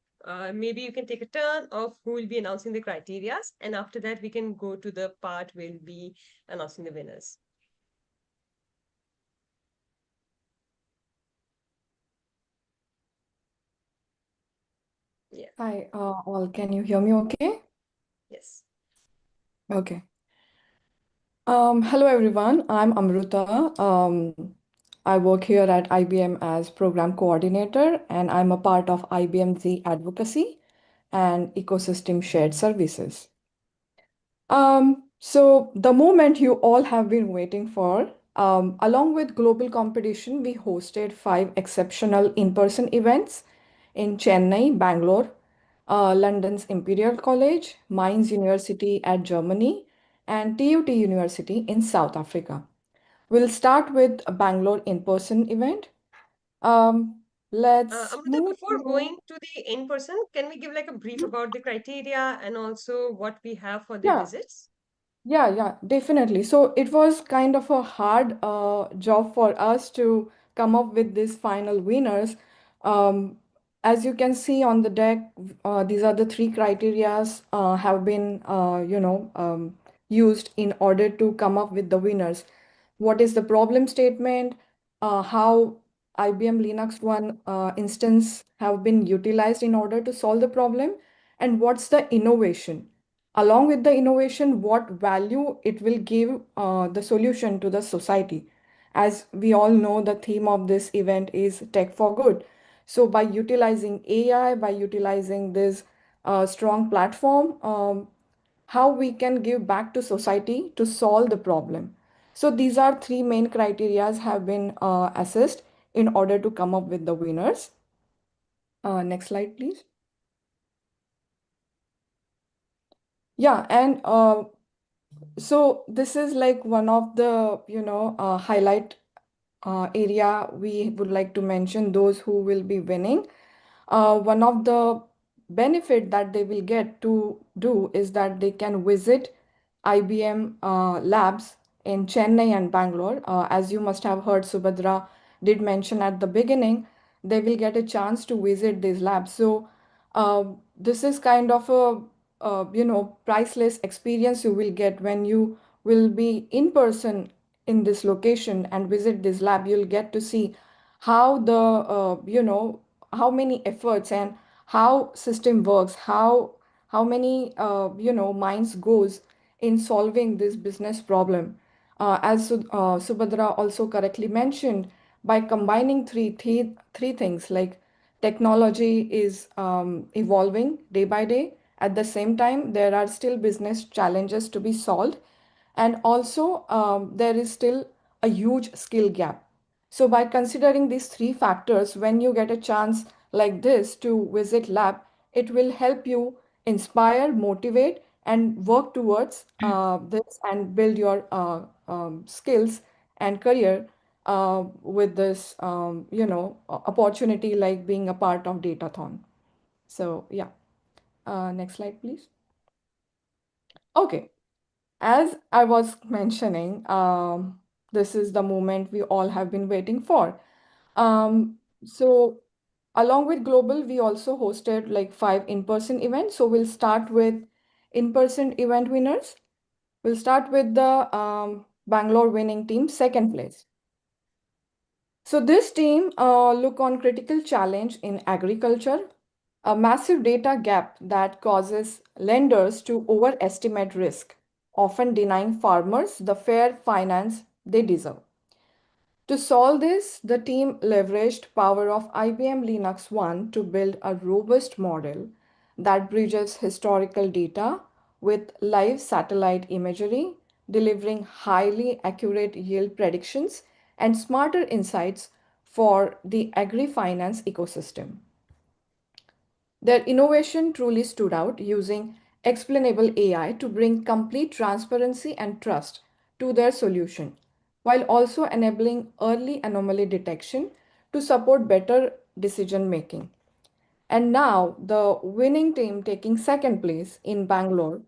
Maybe you can take a turn of who will be announcing the criteria. And after that, we can go to the part where we'll be announcing the winners. Yeah. Hi, all. Can you hear me okay? Yes. Okay. Hello, everyone. I'm Amruta. I work here at IBM as program coordinator, and I'm a part of IBM Z advocacy and ecosystem shared services. So the moment you all have been waiting for, along with global competition, we hosted 5 exceptional in-person events in Chennai, Bangalore, London's Imperial College, Mainz University at Germany, and TUT University in South Africa. We'll start with a Bangalore in-person event. Let's Amruta, move before to... going to the in-person, can we give like a brief about the criteria and also what we have for the Yeah, visits? Yeah, definitely. So it was kind of a hard job for us to come up with these final winners. Um, as you can see on the deck, these are the three criterias have been, used in order to come up with the winners. What is the problem statement? How IBM Linux One instance have been utilized in order to solve the problem? And what's the innovation? Along with the innovation, what value it will give the solution to the society. As we all know, the theme of this event is tech for good. So by utilizing AI, by utilizing this strong platform, how we can give back to society to solve the problem. So these are three main criterias have been assessed in order to come up with the winners. Next slide, please. Yeah, and so this is like one of the, highlight area we would like to mention those who will be winning. One of the benefit that they will get to do is that they can visit IBM labs in Chennai and Bangalore. As you must have heard, Subhadra did mention at the beginning, they will get a chance to visit these labs. So this is kind of a priceless experience you will get when you will be in person in this location and visit this lab. You'll get to see how the how many efforts and how system works, how many minds goes in solving this business problem. As Subhadra also correctly mentioned, by combining three things like technology is evolving day by day. At the same time, there are still business challenges to be solved, and also there is still a huge skill gap. So by considering these three factors, when you get a chance like this to visit lab, it will help you inspire, motivate, and work towards this and build your skills and career with this, opportunity like being a part of Datathon. So yeah, next slide, please. Okay, as I was mentioning, this is the moment we all have been waiting for. So along with Global, we also hosted like 5 in-person events. So we'll start with in-person event winners. We'll start with the Bangalore winning team, second place. So this team look on critical challenge in agriculture, a massive data gap that causes lenders to overestimate risk, often denying farmers the fair finance they deserve. To solve this, the team leveraged power of IBM Linux One to build a robust model that bridges historical data with live satellite imagery, delivering highly accurate yield predictions and smarter insights for the agri-finance ecosystem. Their innovation truly stood out, using explainable AI to bring complete transparency and trust to their solution, while also enabling early anomaly detection to support better decision making. And now, the winning team taking second place in Bangalore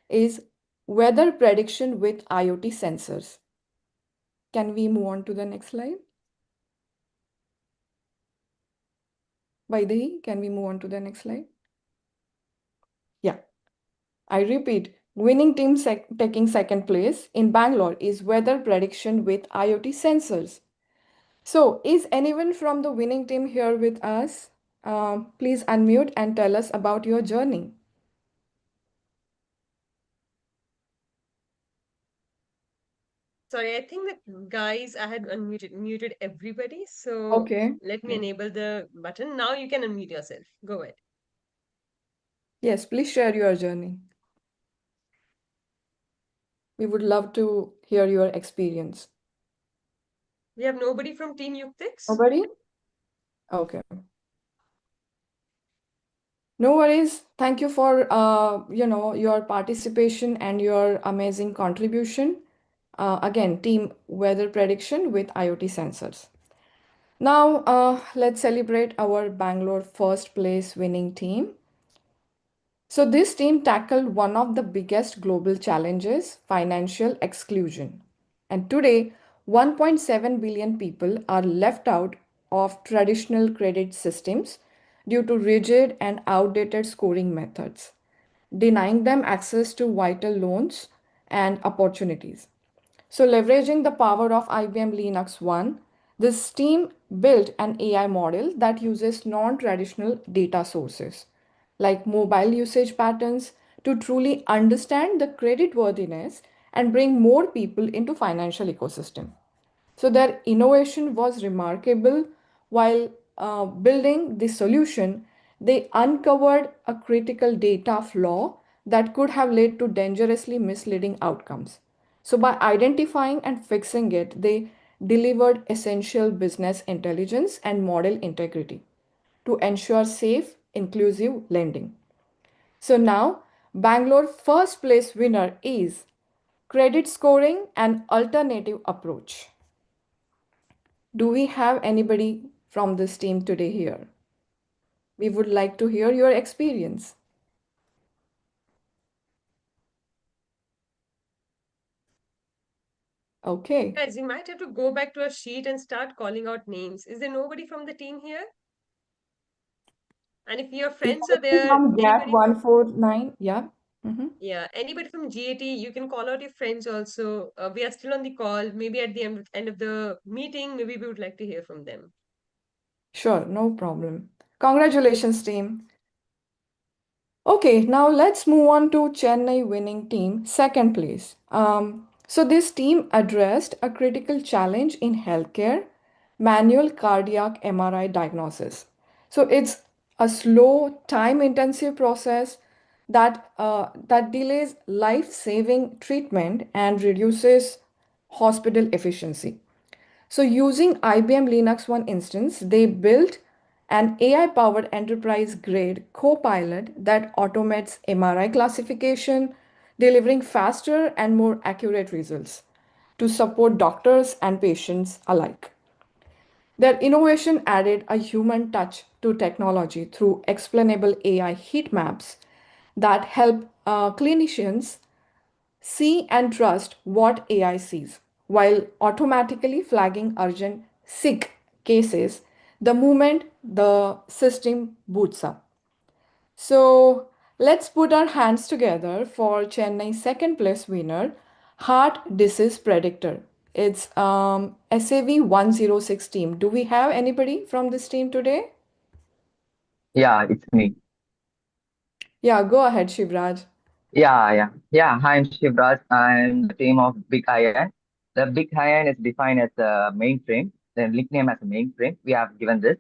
is weather prediction with IoT sensors. Can we move on to the next slide? Vaidehi, can we move on to the next slide? Yeah. I repeat, winning team taking second place in Bangalore is weather prediction with IoT sensors. So, is anyone from the winning team here with us? Please unmute and tell us about your journey. Sorry, I think that guys, I had muted everybody. So Okay. let me enable the button. Now you can unmute yourself. Go ahead. Yes, please share your journey. We would love to hear your experience. We have nobody from Team Yuktix. Nobody? Okay. No worries. Thank you for your participation and your amazing contribution. Again, team weather prediction with IoT sensors. Now, let's celebrate our Bangalore first place winning team. So this team tackled one of the biggest global challenges, financial exclusion. And today, 1.7 billion people are left out of traditional credit systems due to rigid and outdated scoring methods, denying them access to vital loans and opportunities. So, leveraging the power of IBM Linux 1, this team built an AI model that uses non traditional data sources like mobile usage patterns to truly understand the creditworthiness and bring more people into financial ecosystem. So their innovation was remarkable. While building the solution, they uncovered a critical data flaw that could have led to dangerously misleading outcomes. So by identifying and fixing it, they delivered essential business intelligence and model integrity to ensure safe, inclusive lending. So now, Bangalore first place winner is credit scoring and alternative approach. Do we have anybody from this team today here? We would like to hear your experience. Okay. Guys, we might have to go back to a sheet and start calling out names. Is there nobody from the team here? And if your friends are there, From Gap anybody 149, yeah. Mhm. yeah, anybody from GAT, you can call out your friends also. We are still on the call. Maybe at the end of the meeting, maybe we would like to hear from them. Sure, no problem. Congratulations, team. Okay, now let's move on to Chennai winning team, second place. So this team addressed a critical challenge in healthcare, manual cardiac MRI diagnosis. So it's a slow, time-intensive process that delays life-saving treatment and reduces hospital efficiency. So using IBM Linux 1 instance, they built an AI-powered enterprise-grade copilot that automates MRI classification, delivering faster and more accurate results to support doctors and patients alike. Their innovation added a human touch to technology through explainable AI heat maps that help clinicians see and trust what AI sees, while automatically flagging urgent sick cases the moment the system boots up. So let's put our hands together for Chennai's second place winner, Heart Disease Predictor. It's SAV 106 team. Do we have anybody from this team today? Yeah, it's me. Yeah, go ahead, Shivraj. Yeah. Hi, I'm Shivraj. I'm the team of Big Iron. The Big Iron is defined as a mainframe, the nickname as a mainframe. We have given this.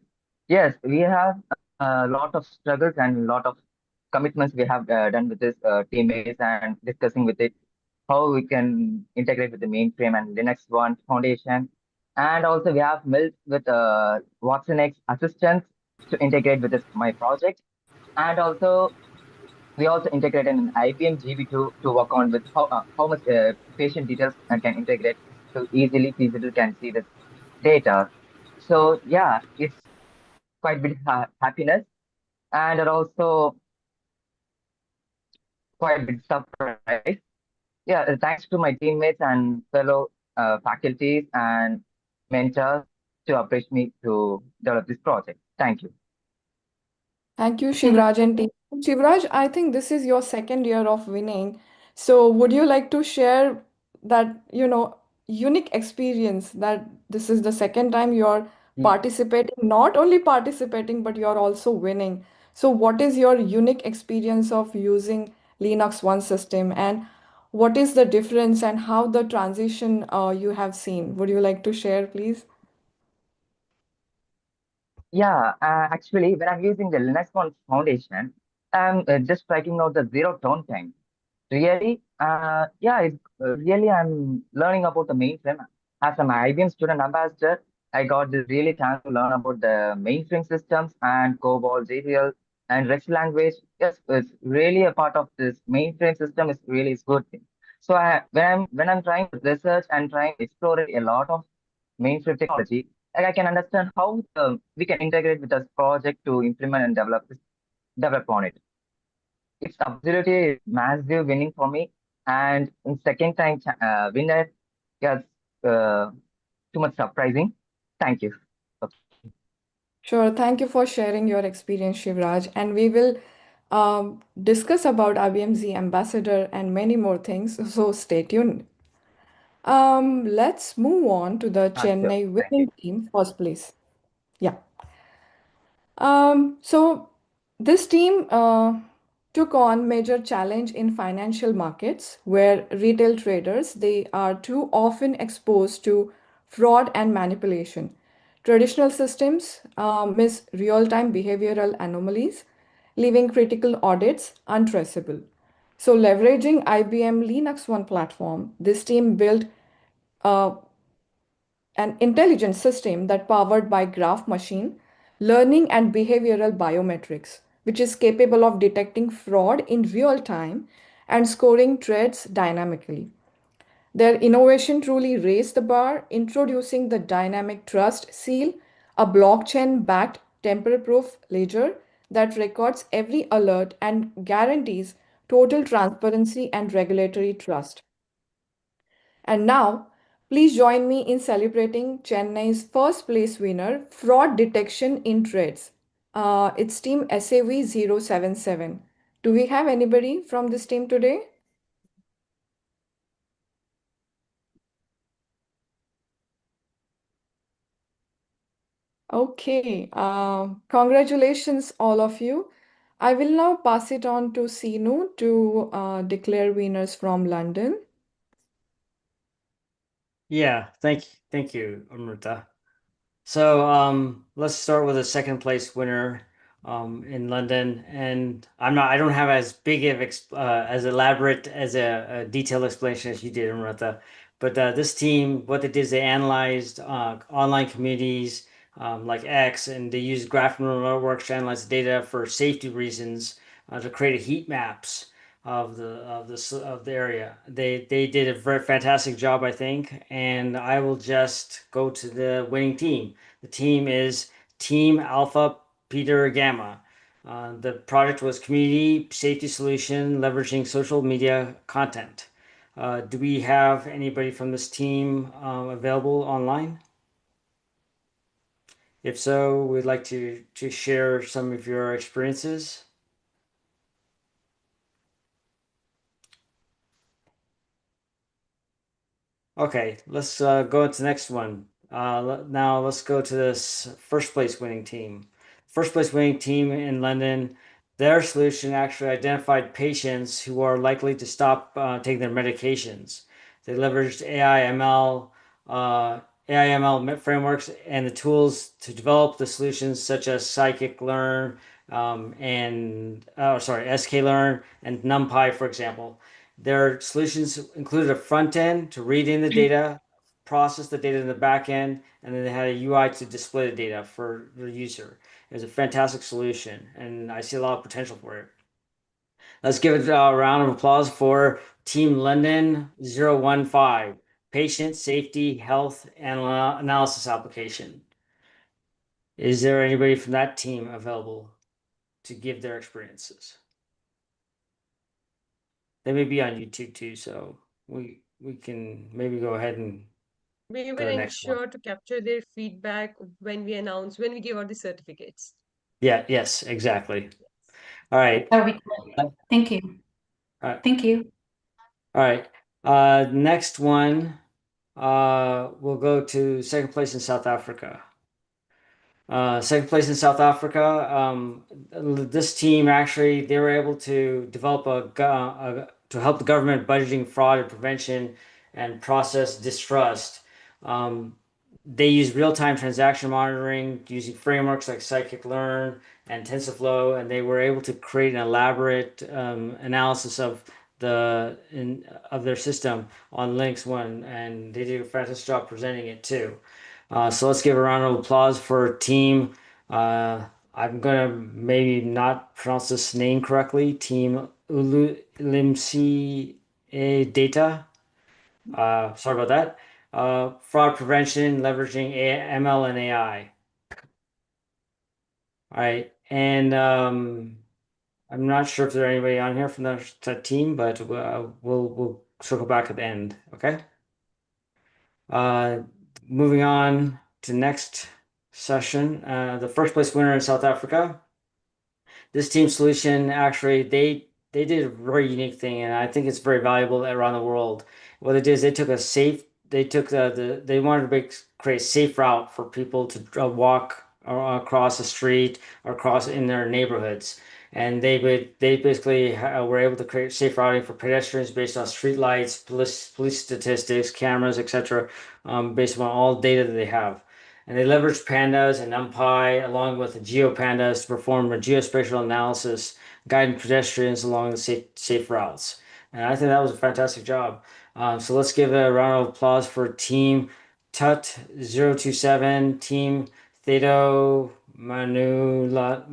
Yes, we have a lot of struggles and a lot of commitments we have done with this teammates and discussing with it how we can integrate with the mainframe and Linux one foundation. And also we have built with Watson X assistants to integrate with this my project. And also we also integrated an IBM GB2 to work on with how much patient details I can integrate so easily feasible can see the data. So yeah, it's quite bit happiness and also quite bit surprise. Yeah, thanks to my teammates and fellow faculties and mentors to approach me to develop this project. Thank you. Thank you, Shivraj and team. Shivraj, I think this is your second year of winning. So would you like to share that, unique experience that this is the second time you're Mm. participating, not only participating, but you're also winning. So what is your unique experience of using Linux One system and what is the difference and how the transition you have seen? Would you like to share, please? Yeah, actually, when I'm using the Linux One Foundation, I'm just striking out the zero tone time. Really, really, I'm learning about the mainframe. As an IBM student ambassador, I got this really chance to learn about the mainframe systems and COBOL, JDL, and Rex language. Yes, it's really a part of this mainframe system. Is good thing. So when I'm trying to research and trying to explore a lot of mainframe technology, and I can understand how we can integrate with this project to implement and develop on it. It's absolutely massive winning for me. And in second time winner, yes, uh, too much surprising. Thank you. Sure. Thank you for sharing your experience, Shivraj. And we will discuss about IBMZ ambassador and many more things. So stay tuned. Let's move on to the Sure. Chennai Thank you. winning team, first place. Yeah. So this team took on major challenge in financial markets where retail traders they are too often exposed to fraud and manipulation. Traditional systems miss real-time behavioral anomalies, leaving critical audits untraceable. So leveraging IBM Linux One platform, this team built uh, an intelligent system that powered by graph machine learning and behavioral biometrics, which is capable of detecting fraud in real time and scoring trades dynamically. Their innovation truly raised the bar, introducing the dynamic trust seal, a blockchain backed tamper proof ledger that records every alert and guarantees total transparency and regulatory trust. And now, please join me in celebrating Chennai's first place winner, Fraud Detection in Trades. It's team SAV 077. Do we have anybody from this team today? Okay, congratulations, all of you. I will now pass it on to Seenu to declare winners from London. Yeah, thank you, Amrita. So let's start with a second place winner in London, and I don't have as big of as elaborate as a detailed explanation as you did, Amrita. But this team, what they did is they analyzed online communities like X, and they used graph neural networks to analyze the data for safety reasons to create a heat maps of the area. They did a very fantastic job, I think, and I will just go to the winning team. The team is Team Alpha Peter Gamma. The project was community safety solution leveraging social media content. Do we have anybody from this team available online? If so, we'd like to share some of your experiences. Okay, let's go into the next one. Now let's go to this first place winning team. First place winning team in London, their solution actually identified patients who are likely to stop taking their medications. They leveraged AI/ML frameworks and the tools to develop the solutions such as scikit-learn sklearn and NumPy, for example. Their solutions included a front end to read in the data, process the data in the back end, and then they had a UI to display the data for the user. It was a fantastic solution, and I see a lot of potential for it. Let's give it a round of applause for Team London 015, Patient Safety Health Analysis Application. Is there anybody from that team available to give their experiences? They may be on YouTube too, so we can maybe go ahead and We go will to the next one. ensure to capture their feedback when when we give out the certificates. Yeah, yes, exactly. All right. That would be great. Thank you. All right. Thank you. All right. Next one, we'll go to second place in South Africa. Second place in South Africa. This team actually they were able to develop to help the government budgeting fraud and prevention and process distrust. They use real-time transaction monitoring using frameworks like scikit-learn and TensorFlow, and they were able to create an elaborate analysis of of their system on Linux One, and they did a fantastic job presenting it too. So let's give a round of applause for Team. I'm gonna maybe not pronounce this name correctly. Team Ulimsi Data. Sorry about that. Fraud prevention, leveraging ML and AI. All right, and I'm not sure if there's anybody on here from that team, but we'll circle back at the end. Okay. Moving on to next session, the first place winner in South Africa. This team solution actually they did a very unique thing, and I think it's very valuable around the world. What they did is they took they wanted to create a safe route for people to walk across the street or across in their neighborhoods. And they basically were able to create safe routing for pedestrians based on street lights, police statistics, cameras, etc., based on all data that they have. And they leveraged pandas and NumPy along with the GeoPandas to perform a geospatial analysis, guiding pedestrians along the safe routes. And I think that was a fantastic job. So let's give a round of applause for Team Tut027, Team Thedo Malata.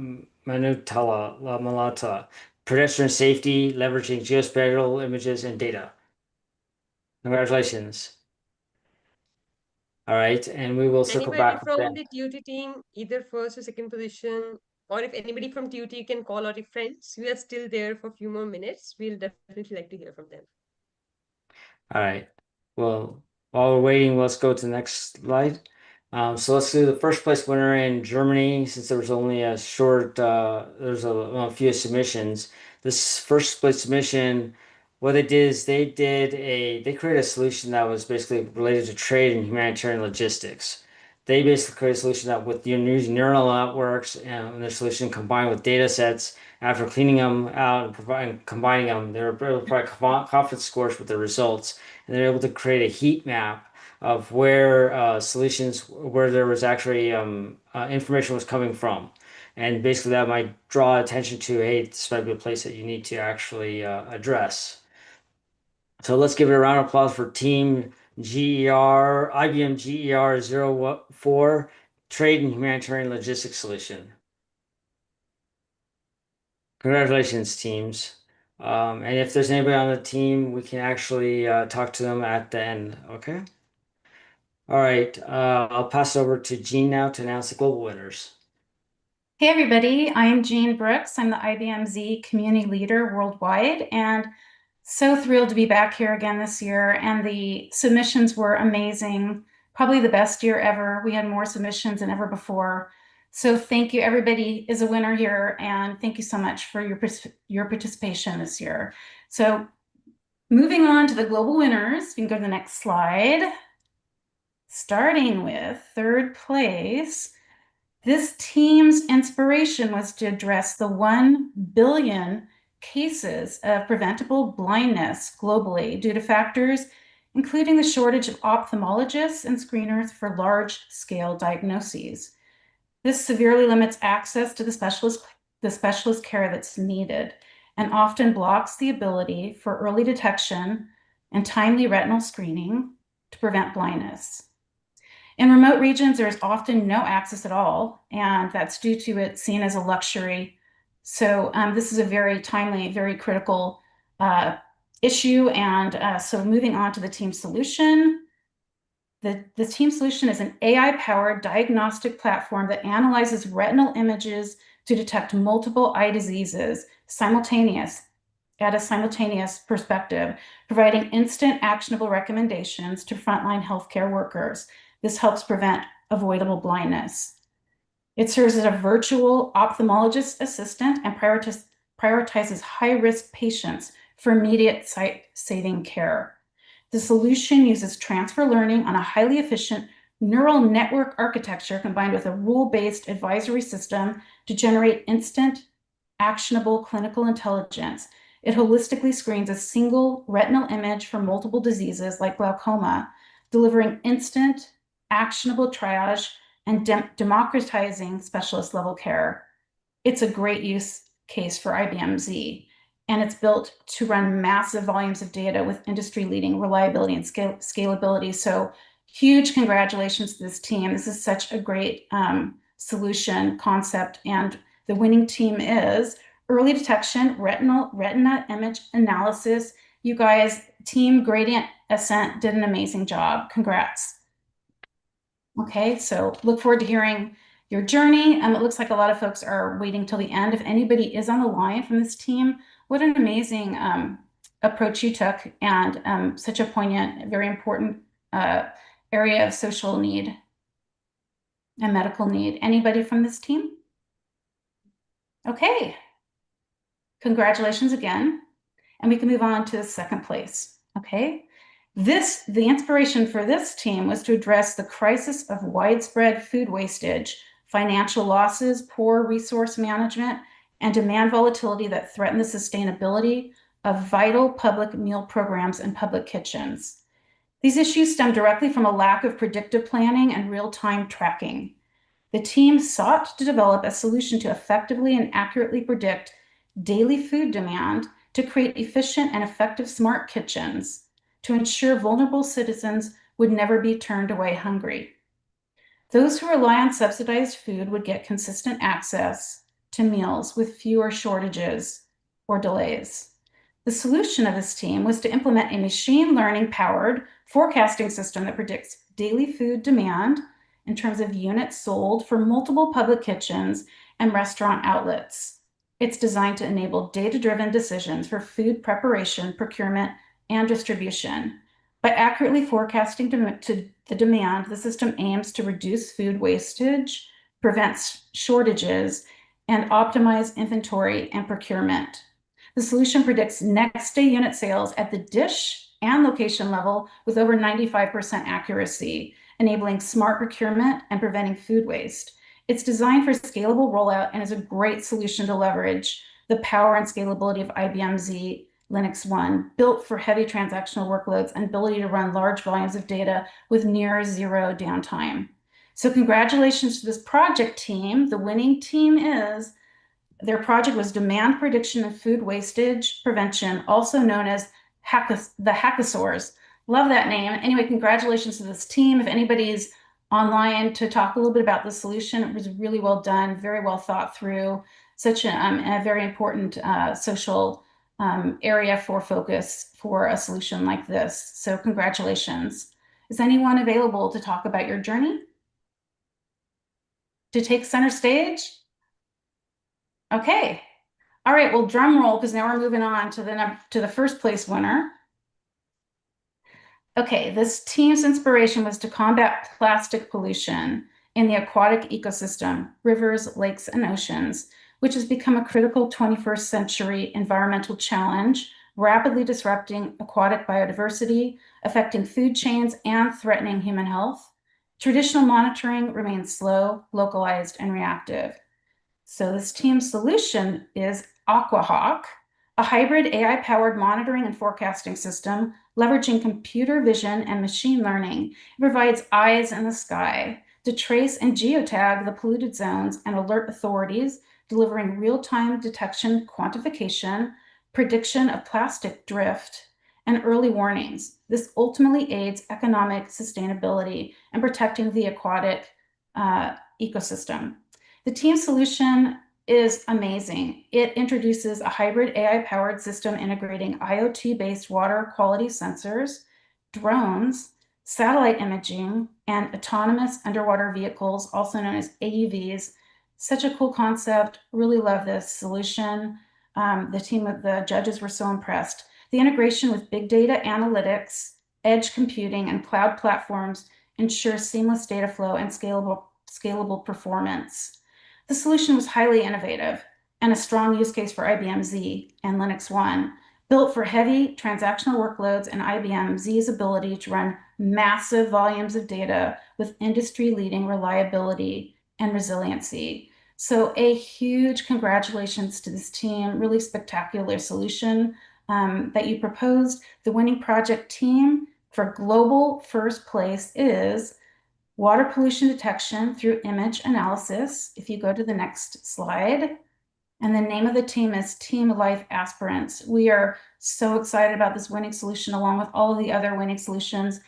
Pedestrian safety, leveraging geospatial images and data. Congratulations. All right, and we will circle Anybody back. from the TUT team, either first or second position, or if anybody from TUT can call out your friends, we are still there for a few more minutes. We'll definitely like to hear from them. All right. Well, while we're waiting, let's go to the next slide. So let's do the first place winner in Germany, since there was only a there's a few submissions. This first place submission, what they did is they created a solution that was basically related to trade and humanitarian logistics. They basically created a solution that with using neural networks and their solution combined with data sets, after cleaning them out and combining them, they were able to provide confidence scores with the results, and they're able to create a heat map of where where there was actually information was coming from. And basically that might draw attention to, hey, this might be a place that you need to actually address. So let's give it a round of applause for Team IBM GER04, Trade and Humanitarian Logistics Solution. Congratulations, teams. And if there's anybody on the team, we can actually talk to them at the end, okay? All right, I'll pass it over to Jean now to announce the global winners. Hey everybody, I'm Jean Brooks. I'm the IBM Z community leader worldwide, and so thrilled to be back here again this year. And the submissions were amazing, probably the best year ever. We had more submissions than ever before. So thank you, everybody is a winner here, and thank you so much for your participation this year. So moving on to the global winners, we can go to the next slide. Starting with third place. This team's inspiration was to address the 1 billion cases of preventable blindness globally due to factors including the shortage of ophthalmologists and screeners for large-scale diagnoses. This severely limits access to the specialist care that's needed and often blocks the ability for early detection and timely retinal screening to prevent blindness. In remote regions, there is often no access at all, and that's due to it seen as a luxury. So this is a very timely, very critical issue. And so moving on to the team solution. The team solution is an AI-powered diagnostic platform that analyzes retinal images to detect multiple eye diseases at a simultaneous perspective, providing instant actionable recommendations to frontline healthcare workers. This helps prevent avoidable blindness. It serves as a virtual ophthalmologist assistant and prioritizes high-risk patients for immediate sight-saving care. The solution uses transfer learning on a highly efficient neural network architecture combined with a rule-based advisory system to generate instant, actionable clinical intelligence. It holistically screens a single retinal image for multiple diseases like glaucoma, delivering instant, actionable triage and democratizing specialist level care. It's a great use case for IBM Z, and it's built to run massive volumes of data with industry-leading reliability and scalability. So huge congratulations to this team. This is such a great solution concept, and the winning team is early detection, retina image analysis. You guys, Team Gradient Ascent did an amazing job. Congrats. Okay, so look forward to hearing your journey. It looks like a lot of folks are waiting till the end. If anybody is on the line from this team, what an amazing approach you took, and such a poignant, very important area of social need and medical need. Anybody from this team? Okay. Congratulations again. And we can move on to the second place. Okay. The inspiration for this team was to address the crisis of widespread food wastage, financial losses, poor resource management, and demand volatility that threaten the sustainability of vital public meal programs and public kitchens. These issues stem directly from a lack of predictive planning and real-time tracking. The team sought to develop a solution to effectively and accurately predict daily food demand to create efficient and effective smart kitchens to ensure vulnerable citizens would never be turned away hungry. Those who rely on subsidized food would get consistent access to meals with fewer shortages or delays. The solution of this team was to implement a machine learning powered forecasting system that predicts daily food demand in terms of units sold for multiple public kitchens and restaurant outlets. It's designed to enable data-driven decisions for food preparation, procurement, and distribution. By accurately forecasting the demand, the system aims to reduce food wastage, prevent shortages, and optimize inventory and procurement. The solution predicts next day unit sales at the dish and location level with over 95% accuracy, enabling smart procurement and preventing food waste. It's designed for scalable rollout and is a great solution to leverage the power and scalability of IBM Z Linux 1, built for heavy transactional workloads and ability to run large volumes of data with near zero downtime. So congratulations to this project team. The winning team is, their project was Demand Prediction of Food Wastage Prevention, also known as the Hackasaurs. Love that name. Anyway, congratulations to this team. If anybody's online to talk a little bit about the solution, it was really well done, very well thought through, such a very important social area for focus for a solution like this. So congratulations. Is anyone available to talk about your journey? To take center stage? Okay. All right, well, drum roll, because now we're moving on to the first place winner. Okay, this team's inspiration was to combat plastic pollution in the aquatic ecosystem, rivers, lakes, and oceans, which has become a critical 21st century environmental challenge, rapidly disrupting aquatic biodiversity, affecting food chains, and threatening human health. Traditional monitoring remains slow, localized, and reactive. So this team's solution is AquaHawk, a hybrid AI-powered monitoring and forecasting system leveraging computer vision and machine learning. It provides eyes in the sky to trace and geotag the polluted zones and alert authorities, delivering real-time detection, quantification, prediction of plastic drift, and early warnings. This ultimately aids economic sustainability and protecting the aquatic ecosystem. The team solution is amazing. It introduces a hybrid AI-powered system integrating IoT-based water quality sensors, drones, satellite imaging, and autonomous underwater vehicles, also known as AUVs. Such a cool concept. Really love this solution. The team of the judges were so impressed. The integration with big data analytics, edge computing, and cloud platforms ensures seamless data flow and scalable performance. The solution was highly innovative and a strong use case for IBM Z and Linux 1, built for heavy transactional workloads and IBM Z's ability to run massive volumes of data with industry-leading reliability and resiliency. So a huge congratulations to this team, really spectacular solution that you proposed. The winning project team for global first place is water pollution detection through image analysis. If you go to the next slide, and the name of the team is Team Life Aspirants. We are so excited about this winning solution along with all of the other winning solutions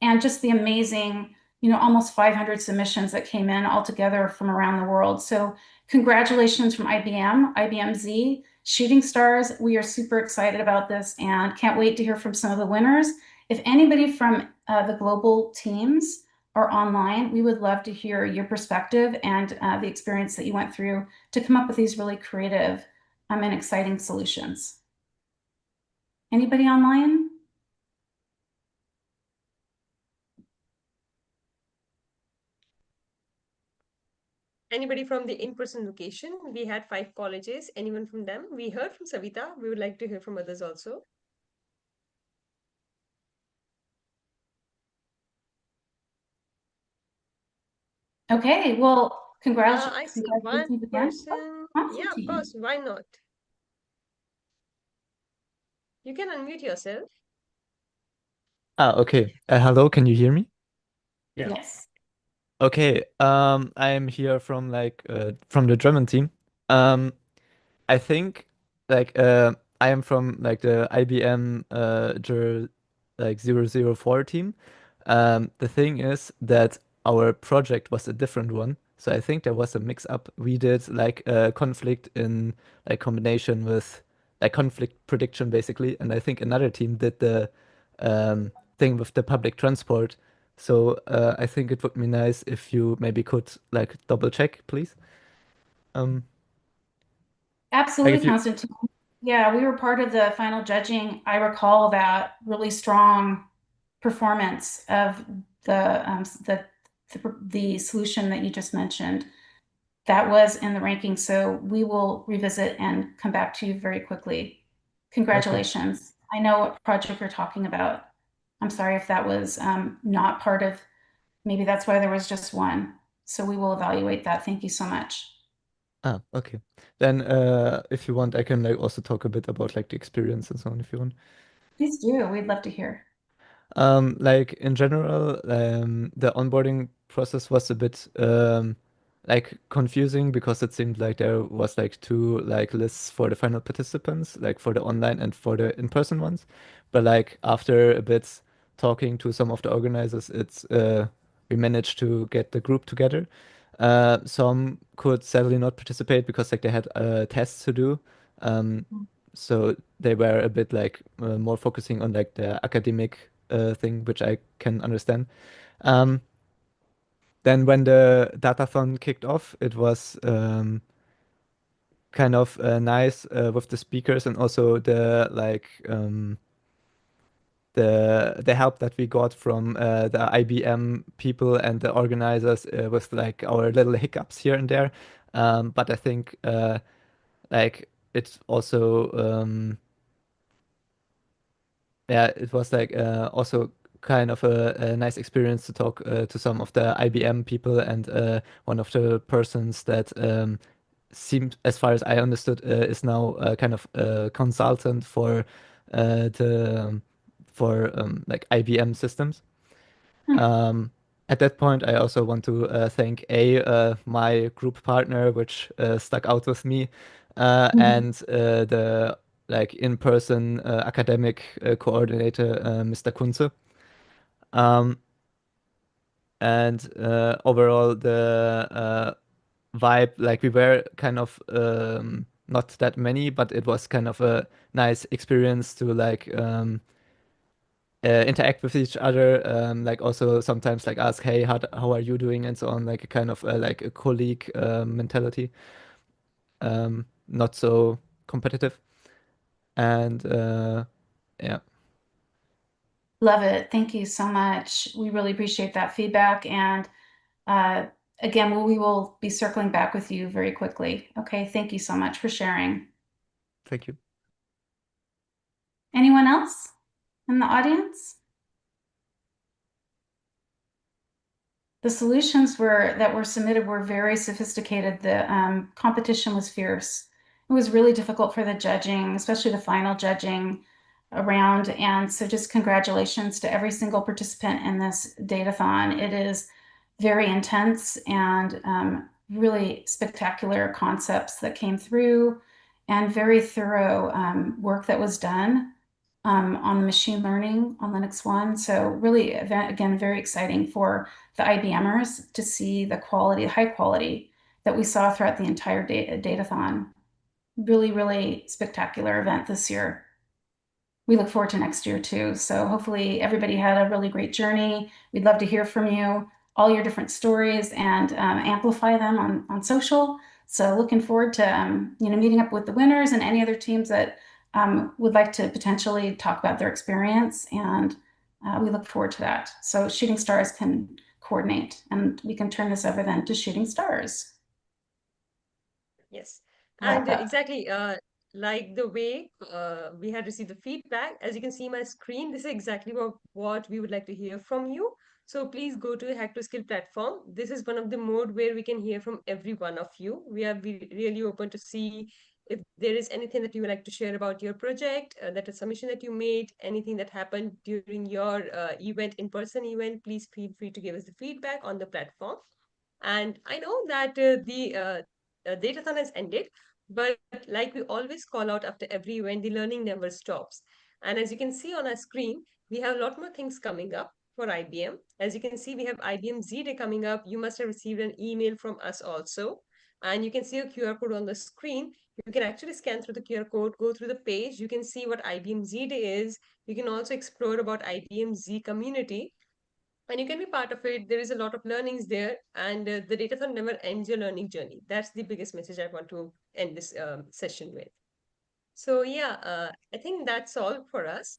and just the amazing, almost 500 submissions that came in altogether from around the world. So congratulations from IBM Z, shooting stars. We are super excited about this and can't wait to hear from some of the winners. If anybody from the global teams or online, we would love to hear your perspective and the experience that you went through to come up with these really creative and exciting solutions. Anybody online? Anybody from the in-person location? We had 5 colleges. Anyone from them? We heard from Savita. We would like to hear from others also. Okay, well, I see congratulations one again. person. Yeah, of Constantine. course. Why not? You can unmute yourself. Okay. Hello, can you hear me? Yeah. Yes. Okay. I'm here from from the German team. I think I am from the IBM like 004 team. The thing is that our project was a different one. So I think there was a mix up. We did like a conflict in like combination with like conflict prediction basically, and I think another team did the thing with the public transport. So I think it would be nice if you maybe could like double check, please. Like Absolutely, if you Constantine. Yeah, we were part of the final judging. I recall that really strong performance of the solution that you just mentioned. That was in the ranking, so we will revisit and come back to you very quickly. Congratulations. I know what project you're talking about. I'm sorry if that was not part of, maybe that's why there was just one. So we will evaluate that. Thank you so much. Okay. Then if you want, I can like also talk a bit about like the experience and so on if you want. Please do. We'd love to hear. Like in general, the onboarding process was a bit like confusing because it seemed like there was like two like lists for the final participants, like for the online and for the in-person ones. But like after a bit talking to some of the organizers, it's we managed to get the group together. Some could sadly not participate because like they had tests to do. So they were a bit like more focusing on like the academic thing, which I can understand. Then when the Datathon kicked off, it was kind of nice with the speakers and also the like the help that we got from the IBM people and the organizers with like our little hiccups here and there. But I think like it's also yeah, it was like also kind of a nice experience to talk to some of the IBM people and one of the persons that seemed, as far as I understood, is now kind of a consultant for the for like IBM systems. At that point, I also want to thank my group partner, which stuck out with me, and the like in-person academic coordinator, Mr. Kunze. And overall, the vibe, like we were kind of not that many, but it was kind of a nice experience to like interact with each other, like also sometimes like ask, hey, how are you doing, and so on, like a kind of like a colleague mentality, not so competitive, and yeah. Love it. Thank you so much. We really appreciate that feedback. And again, we will be circling back with you very quickly. Okay, thank you so much for sharing. Thank you. Anyone else in the audience? The solutions that were submitted were very sophisticated. The competition was fierce. It was really difficult for the judging, especially the final judging around. And so just congratulations to every single participant in this Datathon. It is very intense and really spectacular concepts that came through and very thorough work that was done on machine learning on Linux One. So really, again, very exciting for the IBMers to see the quality, high quality that we saw throughout the entire Datathon. Really, really spectacular event this year. We look forward to next year too. So hopefully everybody had a really great journey. We'd love to hear from you. all your different stories and amplify them on social. So looking forward to meeting up with the winners and any other teams that would like to potentially talk about their experience, and we look forward to that. So Shooting Stars can coordinate, and we can turn this over then to Shooting Stars. Yes, Wrap and up. exactly like the way we had received the feedback, as you can see my screen, this is exactly what we would like to hear from you. So please go to the Hack to Skill platform. This is one of the mode where we can hear from every one of you. We are really open to see if there is anything that you would like to share about your project, that a submission that you made, anything that happened during your in-person event, please feel free to give us the feedback on the platform. And I know that the Datathon has ended, but like we always call out after every event, the learning never stops. And as you can see on our screen, we have a lot more things coming up for IBM. As you can see, we have IBM Z Day coming up. You must have received an email from us also. And you can see a QR code on the screen. You can actually scan through the QR code, go through the page. You can see what IBM Z Day is. You can also explore about IBM Z community, and you can be part of it. There is a lot of learnings there, and the Datathon never ends your learning journey. That's the biggest message I want to end this session with. So yeah, I think that's all for us.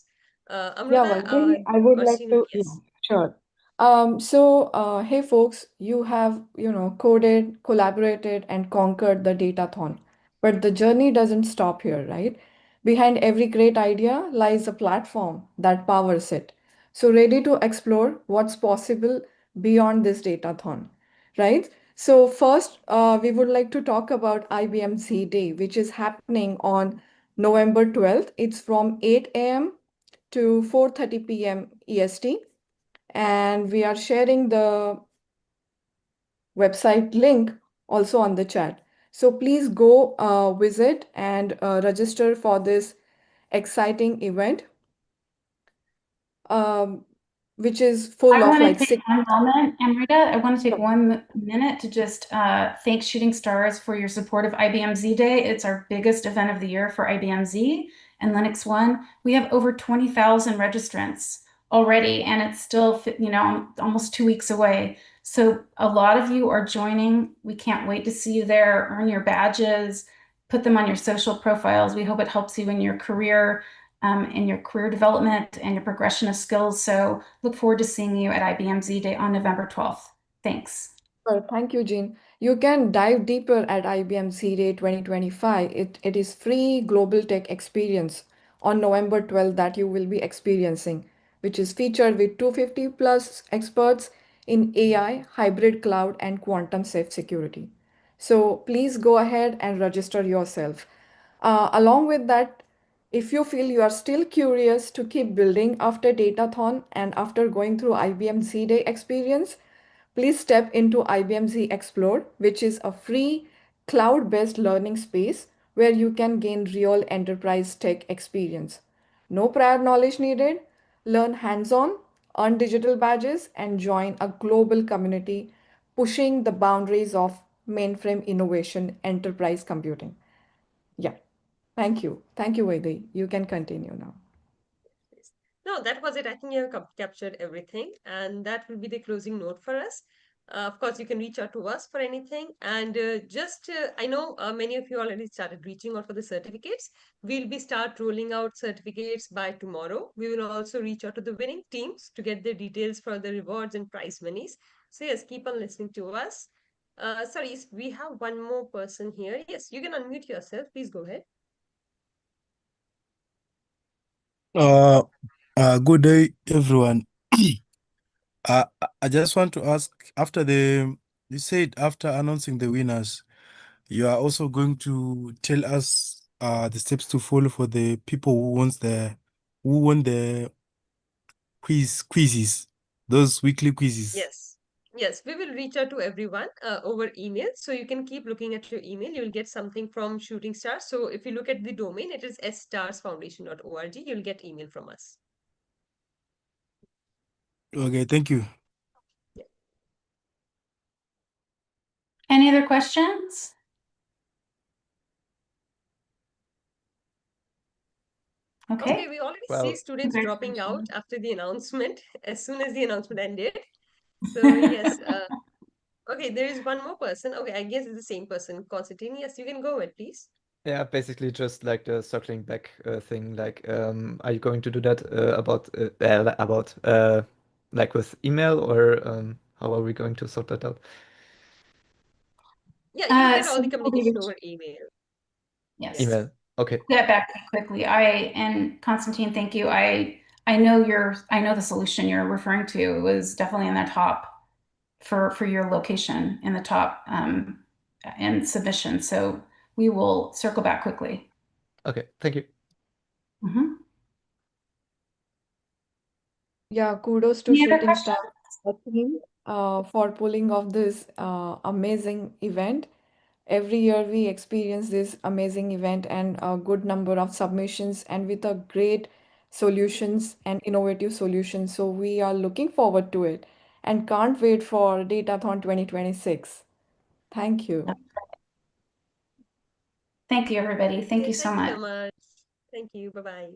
Yeah, Amrita, Vaidehi, I would or like Srinu, to, yeah, yes. sure. Hey folks, you have, coded, collaborated, and conquered the Datathon. But the journey doesn't stop here, right? Behind every great idea lies a platform that powers it. So ready to explore what's possible beyond this Datathon, right? So first, we would like to talk about IBM Z Day, which is happening on November 12th. It's from 8 a.m. to 4:30 p.m. EST, and we are sharing the website link also on the chat. So please go visit and register for this exciting event, um, which is full I of want to like take six. one moment, Amrita. I want to take Sure. 1 minute to just thank Shooting Stars for your support of IBM Z Day. It's our biggest event of the year for IBM Z and Linux One. We have over 20,000 registrants already, and it's still, almost 2 weeks away. So a lot of you are joining. We can't wait to see you there. Earn your badges, put them on your social profiles. We hope it helps you in your career development and your progression of skills. So look forward to seeing you at IBM Z Day on November 12th. Thanks. Well, thank you, Jean. You can dive deeper at IBM Z Day 2025. It is free global tech experience on November 12th that you will be experiencing, which is featured with 250 plus experts in AI, hybrid cloud, and quantum safe security. So please go ahead and register yourself. Along with that, if you feel you are still curious to keep building after Datathon and after going through IBM Z Day experience, please step into IBM Z Explore, which is a free cloud-based learning space where you can gain real enterprise tech experience. No prior knowledge needed. Learn hands-on, earn digital badges, and join a global community pushing the boundaries of mainframe innovation enterprise computing. Yeah. Thank you. Thank you, Vaidhi. You can continue now. Yes. No, that was it. I think you have captured everything, and that will be the closing note for us. Of course, you can reach out to us for anything. And I know many of you already started reaching out for the certificates. We'll be start rolling out certificates by tomorrow. We will also reach out to the winning teams to get the details for the rewards and prize monies. So yes, keep on listening to us. Sorry, we have one more person here. Yes, you can unmute yourself. Please go ahead. Uh, Good day, everyone. I just want to ask, you said after announcing the winners, you are also going to tell us the steps to follow for the people who won the quizzes, those weekly quizzes. Yes. Yes, we will reach out to everyone over email. So you can keep looking at your email. You'll get something from Shooting Stars. So if you look at the domain, it is sstarsfoundation.org. You'll get email from us. Okay, thank you. Yeah. Any other questions? Okay. Okay, we already see Well, students dropping out after the announcement. As soon as the announcement ended, So yes, okay, there is one more person. Okay, I guess it's the same person. Constantine, yes, you can go ahead, please. Yeah, basically just like the circling back thing. Like, are you going to do that about like with email, or how are we going to sort that out? Yeah, you get So all the we will be communication over email. Yes. Email. Okay. Get back to you quickly. And Constantine, thank you. I know the solution you're referring to. It was definitely in the top for your location in the top and submission. So we will circle back quickly. Okay. Thank you. Mhm. Yeah, kudos to Any other Shooting questions? Star team for pulling off this amazing event. Every year we experience this amazing event and a good number of submissions and with a great solutions and innovative solutions. So we are looking forward to it and can't wait for Datathon 2026. Thank you. Thank you, everybody. Thank you so Thank you much. so much. Thank you. Bye-bye.